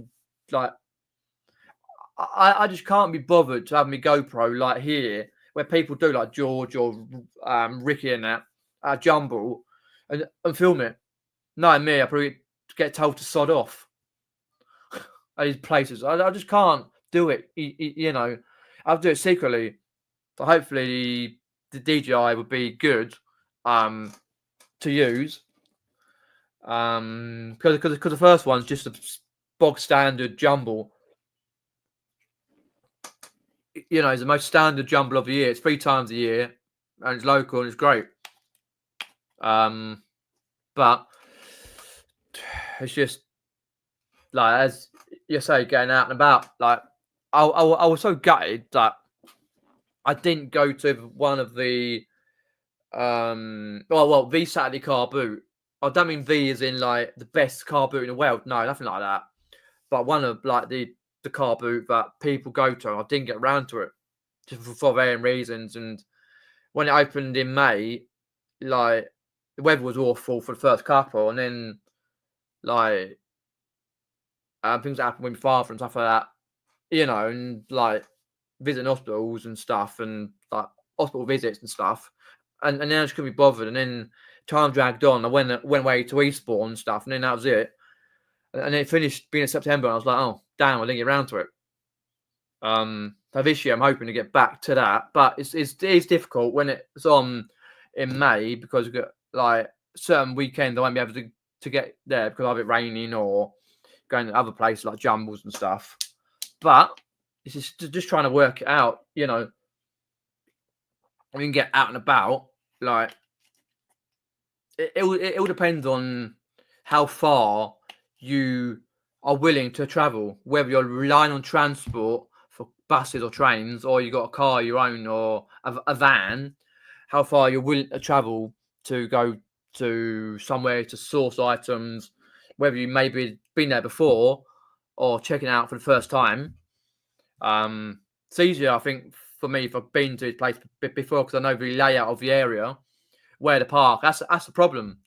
I just can't be bothered to have my GoPro here, where people do, like George or Ricky and that jumble, and film it. Knowing me, I probably get told to sod off at these places. I just can't do it. I'll do it secretly. But hopefully the DJI would be good to use. Because the first one's just a bog standard jumble. It's the most standard jumble of the year. It's 3 times a year, and it's local and it's great. But it's just as you say, getting out and about. I was so gutted that I didn't go to one of the the Saturday car boot. I don't mean V as in the best car boot in the world. No, nothing like that. But one of the car boot that people go to. I didn't get around to it just for varying reasons. And when it opened in May, the weather was awful for the first couple, and then things that happened with my father and stuff like that, and visiting hospitals and stuff, and hospital visits and stuff, and then I just couldn't be bothered. And then time dragged on. I went away to Eastbourne and stuff, and then that was it. And it finished being in September, and I was like, oh damn, I didn't get around to it. So this year I'm hoping to get back to that, but it's difficult when it's on in May, because we've got certain weekends I won't be able to get there because of it raining or going to other places like jumbles and stuff. But it's just trying to work it out, we can get out and about. It all depends on how far you are willing to travel, whether you're relying on transport for buses or trains, or you got a car your own or a van. How far you're willing to travel to go to somewhere to source items, whether you maybe been there before or checking out for the first time. It's easier, I think, for me if I've been to this place before, because I know the layout of the area, where to park. That's the problem.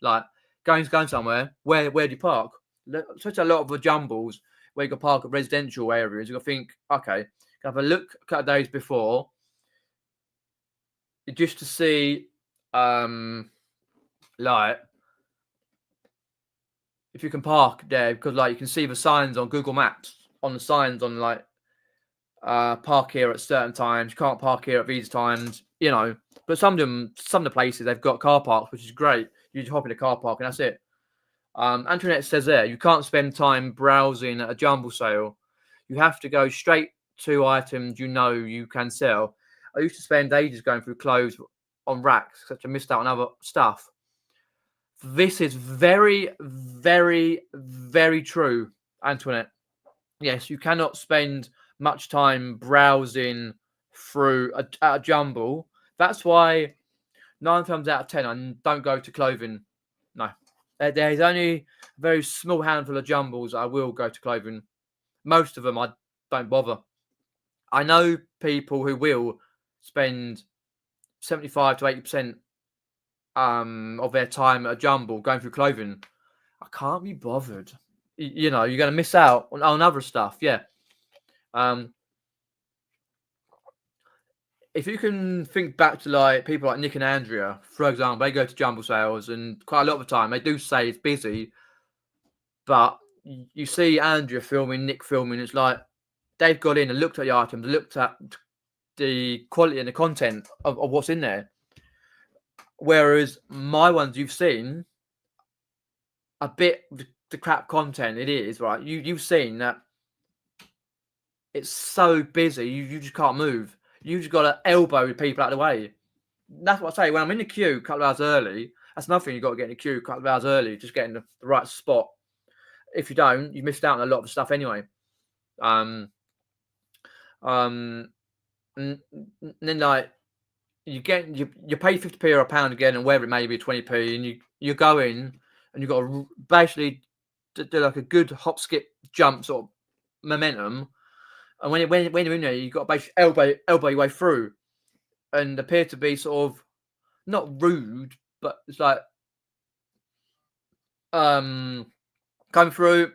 Going somewhere, where do you park? Such a lot of the jumbles where you can park at residential areas. You got to think, okay, have a look a couple of days before, just to see, if you can park there, because you can see the signs on Google Maps, on the signs on park here at certain times. You can't park here at these times, But some of the places they've got car parks, which is great. You just hop in a car park and that's it. Antoinette says there, you can't spend time browsing at a jumble sale. You have to go straight to items you can sell. I used to spend ages going through clothes on racks, such I missed out on other stuff. This is very, very, very true. Antoinette, yes, you cannot spend much time browsing through a jumble. That's why 9 times out of 10, I don't go to clothing. No. There's only a very small handful of jumbles I will go to clothing. Most of them I don't bother. I know people who will spend 75 to 80% of their time at a jumble going through clothing. I can't be bothered. You know, you're going to miss out on other stuff. Yeah. If you can think back to like people like Nick and Andrea, for example, they go to jumble sales, and quite a lot of the time they do say it's busy, but you see Andrea filming, Nick filming, it's like they've got in and looked at the items, looked at the quality and the content of what's in there. Whereas my ones you've seen, a bit the crap content it is, right? You've seen that it's so busy, you just can't move. You just got to elbow people out of the way. That's what I say. When I'm in the queue a couple of hours early, that's nothing. You've got to get in the queue a couple of hours early, just getting the right spot. If you don't, you missed out on a lot of the stuff anyway. And then like you pay 50p or £1 again, and wherever it may be 20p, and you go in and you've got to basically do like a good hop, skip, jump sort of momentum. And when you're in there, you've got to basically elbow your way through, and appear to be sort of not rude, but it's like come through,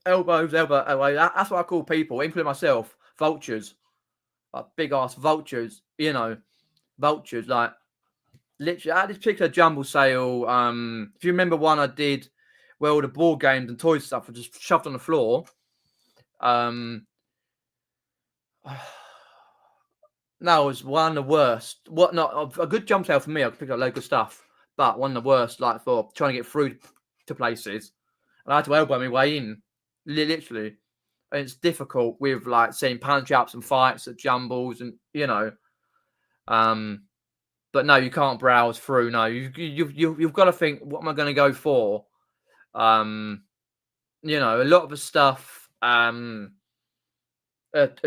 elbows, elbow. That's what I call people, including myself, vultures, like big ass vultures. You know, vultures. Like literally at this particular jumble sale. If you remember one I did, where all the board games and toy stuff were just shoved on the floor. That was one of the worst. What not a good jump sale for me. I could pick up local stuff, but one of the worst, like for trying to get through to places, and I had to elbow my way in, literally. And it's difficult with like seeing punch ups and fights at jumbles, and you know. But no, you can't browse through. No, you've got to think, what am I going to go for? You know, a lot of the stuff. A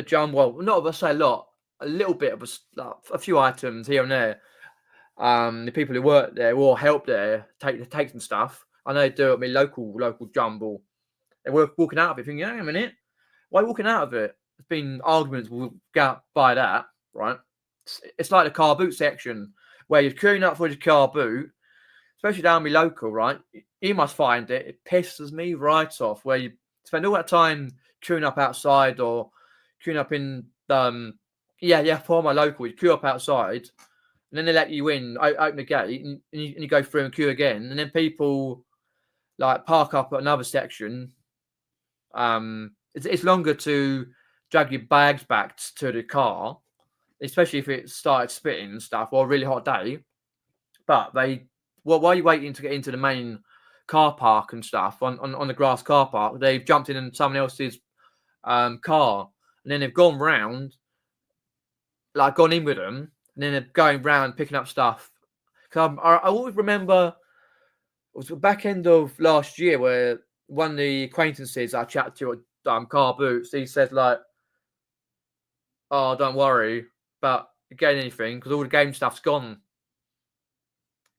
jumble. Well, not of us say a lot. A little bit of a few items here and there. The people who work there or help there take some stuff. I know they do at my local jumble. They were walking out of it thinking, hang a minute, why are you walking out of it? There's been arguments, we'll go out by that, right? It's like the car boot section where you're queuing up for your car boot, especially down my local, right? You must find it pisses me right off where you spend all that time queuing up outside or queuing up in for my local, you queue up outside, and then they let you in, open the gate, and you go through and queue again, and then people like park up at another section. It's longer to drag your bags back to the car, especially if it started spitting and stuff, or a really hot day. But while you're waiting to get into the main car park and stuff on the grass car park, they've jumped in someone else's car, and then they've gone round, like gone in with them, and then they're going round picking up stuff. Cause I always remember it was the back end of last year where one of the acquaintances I chatted to at Carboots, he said like, "Oh, don't worry about getting anything because all the game stuff's gone."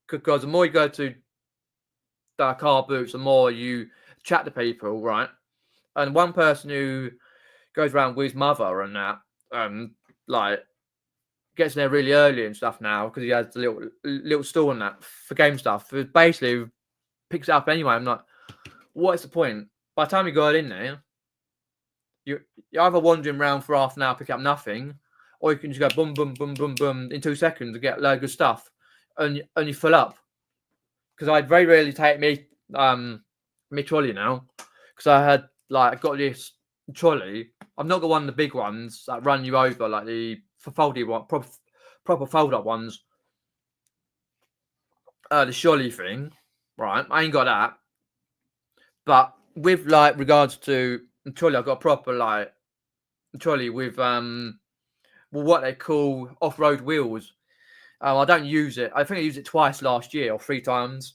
Because the more you go to the Carboots, the more you chat to people, right? And one person who goes around with his mother and that, like, gets there really early and stuff now because he has the little store and that for game stuff. It basically picks it up anyway. I'm like, what's the point? By the time you go in there, you're either wandering around for half an hour, pick up nothing, or you can just go boom, boom, boom, boom, boom in 2 seconds to get a load of stuff, and you fill up. Because I very rarely take me trolley now, because I got this trolley. I've not got one of the big ones that run you over, like the folded one, proper fold up ones. The Sholly thing, right? I ain't got that. But with like regards to the trolley, I've got a proper like trolley with what they call off-road wheels. I don't use it. I think I used it twice last year or 3 times.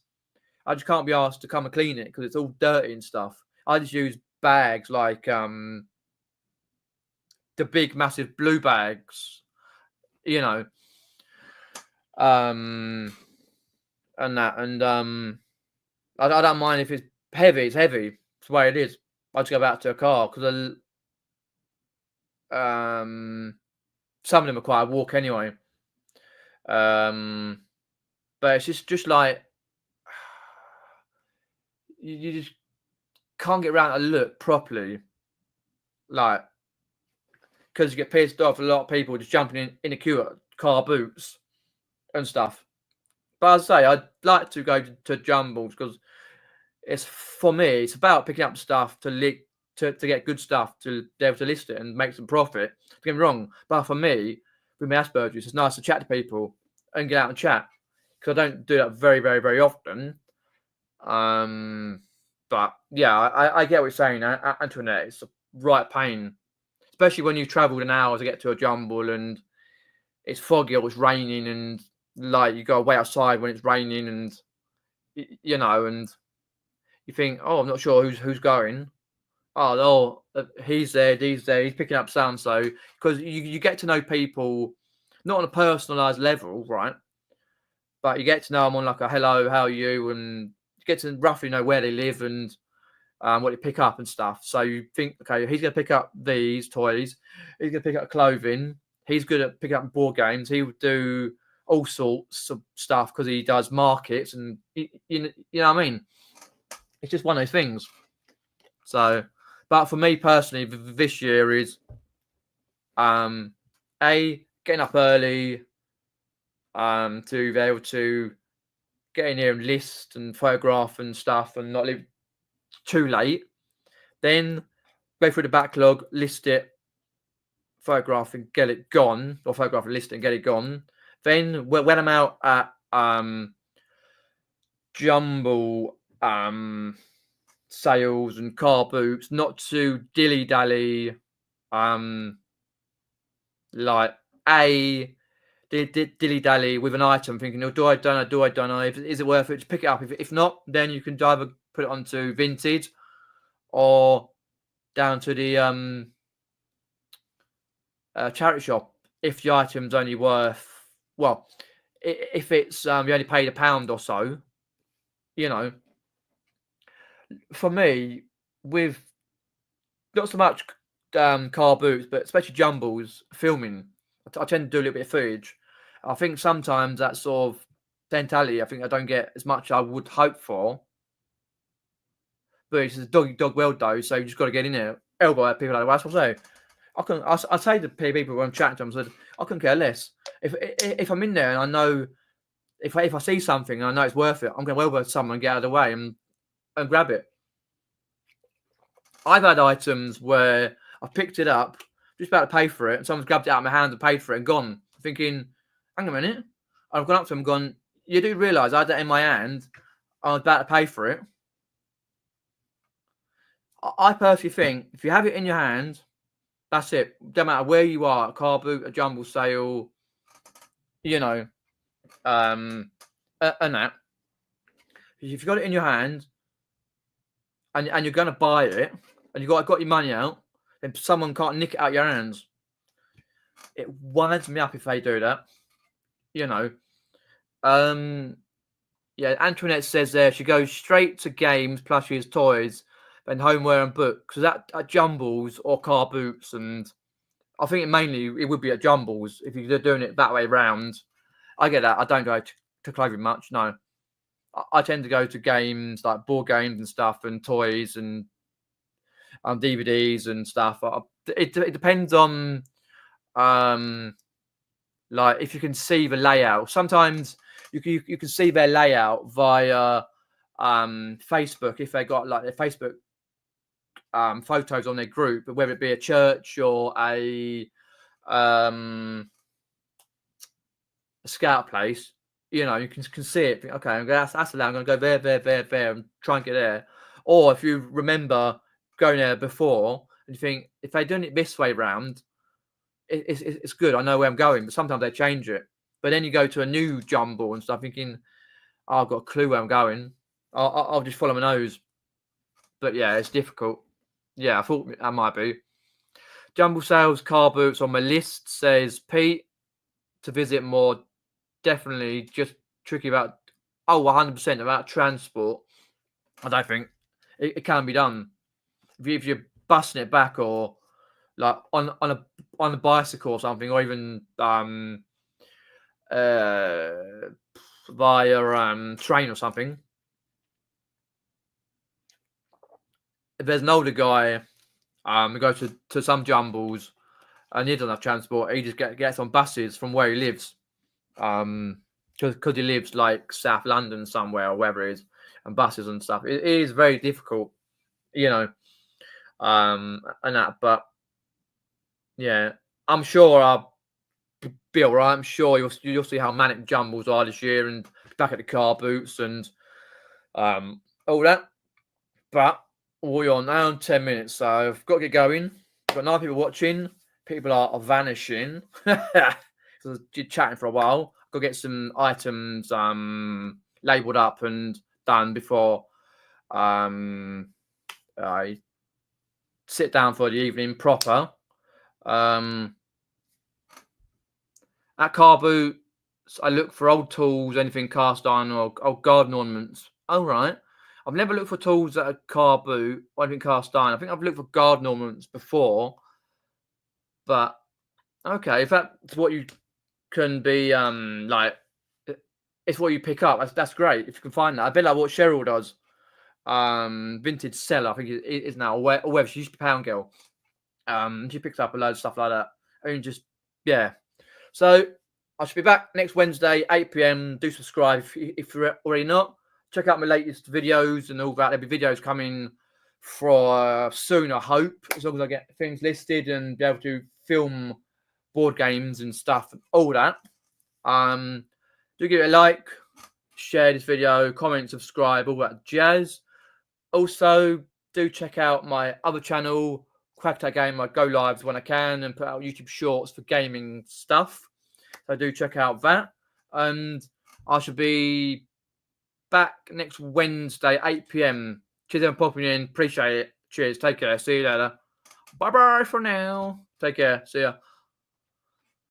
I just can't be asked to come and clean it because it's all dirty and stuff. I just use bags like the big massive blue bags, you know, and that, and I don't mind if it's heavy. It's heavy. It's the way it is. I just go back to a car because some of them require a walk anyway. But it's just like you just can't get around to look properly, like, because you get pissed off a lot of people just jumping in a queue at Carboots and stuff. But as I say, I'd like to go to Jumbles because it's, for me, it's about picking up stuff to get good stuff to be able to list it and make some profit. Don't get me wrong, but for me, with my Asperger's, it's nice to chat to people and get out and chat because I don't do that very, very, very often. But yeah, I get what you're saying, Antoinette. It's a right pain, especially when you've travelled an hour to get to a jumble and it's foggy or it's raining, and like you got to wait outside when it's raining, and you know, and you think, oh, I'm not sure who's going. Oh, he's there, he's picking up so and so, because you get to know people not on a personalised level, right? But you get to know them on like a hello, how are you, and you get to roughly know where they live and what they pick up and stuff. So you think, okay, he's going to pick up these toys, he's going to pick up clothing, he's good at picking up board games, he would do all sorts of stuff because he does markets, and you know what I mean? It's just one of those things. So, but for me personally, this year is getting up early, to be able to get in here and list and photograph and stuff and not leave too late. Then go through the backlog, list it, photograph and get it gone, or photograph and list it and get it gone. Then when I'm out at jumble sales and car boots, not to dilly dally, like dilly dally with an item, thinking, oh, do I don't know? Is it worth it? Just pick it up. If not, then you can either put it onto Vinted or down to the charity shop if the item's only worth, well, if it's you only paid £1 or so, you know. For me, with not so much car boots, but especially jumbles filming, I tend to do a little bit of footage. I think sometimes that sort of mentality, I think I don't get as much as I would hope for. But it's a dog world though, so you just got to get in there, elbow at people like that. That's what I say. I say to people when I'm chatting to them, I said, I couldn't care less. If I'm in there and I know, if I see something and I know it's worth it, I'm going to elbow someone and get out of the way and grab it. I've had items where I've picked it up, just about to pay for it, and someone's grabbed it out of my hand and paid for it and gone. Thinking, hang a minute. I've gone up to them and gone, you do realise I had that in my hand, I was about to pay for it. I personally think if you have it in your hand, that's it. Don't matter where you are, a car boot, a jumble sale, you know, and that. If you've got it in your hand and you're going to buy it and you've got your money out, then someone can't nick it out of your hands. It winds me up if they do that, you know. Yeah, Antoinette says there she goes straight to games, plushies, toys, then homeware and books. So that at jumbles or car boots, and I think it would be at jumbles if you're doing it that way round. I get that. I don't go to clothing much. No, I tend to go to games like board games and stuff, and toys and DVDs and stuff. It depends on like if you can see the layout. Sometimes you can see their layout via Facebook if they got like their Facebook photos on their group, whether it be a church or a scout place. You know, you can see it. Think, okay, that's the layout. I'm going to go there, and try and get there. Or if you remember going there before, and you think if they're doing it this way round, it's good. I know where I'm going, but sometimes they change it. But then you go to a new jumble and stuff, thinking, oh, I've got a clue where I'm going. I'll just follow my nose. But yeah, it's difficult. Yeah, I thought that might be. Jumble Sales Carboots on my list, says Pete. To visit more, definitely just tricky about 100% about transport. I don't think it can be done. If you're busting it back, or like on a bicycle or something, or even via train or something. If there's an older guy, who goes to some jumbles and he doesn't have transport, he just gets on buses from where he lives. Because he lives like South London somewhere or wherever it is, and buses and stuff. It is very difficult, you know, and that. But yeah, I'm sure I'll be all right. I'm sure you'll see how manic jumbles are this year, and back at the car boots and all that. But we're on now 10 minutes, so I've got to get going. I've got 9 people watching. People are vanishing. So you're chatting for a while. Got to get some items labelled up and done before I sit down for the evening proper. At Carboots, I look for old tools, anything cast iron or old garden ornaments. Oh, right. I've never looked for tools at a car boot or anything cast iron. I think I've looked for garden ornaments before. But, okay, if that's what you can be, like, it's what you pick up. That's great if you can find that. I bet like what Cheryl does. Vintage seller, I think it is now. Or whether she used to be Pound Girl. She picks up a load of stuff like that. And just, yeah. So, I should be back next Wednesday, 8 PM. Do subscribe if you're already not. Check out my latest videos and all that. There'll be videos coming for soon, I hope, as long as I get things listed and be able to film board games and stuff and all that. Do give it a like, share this video, comment, subscribe, all that jazz. Also, do check out my other channel, Crack That Game. I go live when I can and put out YouTube shorts for gaming stuff. So do check out that. And I should be back next Wednesday, 8 PM. Cheers for popping in. Appreciate it. Cheers. Take care. See you later. Bye-bye for now. Take care. See ya.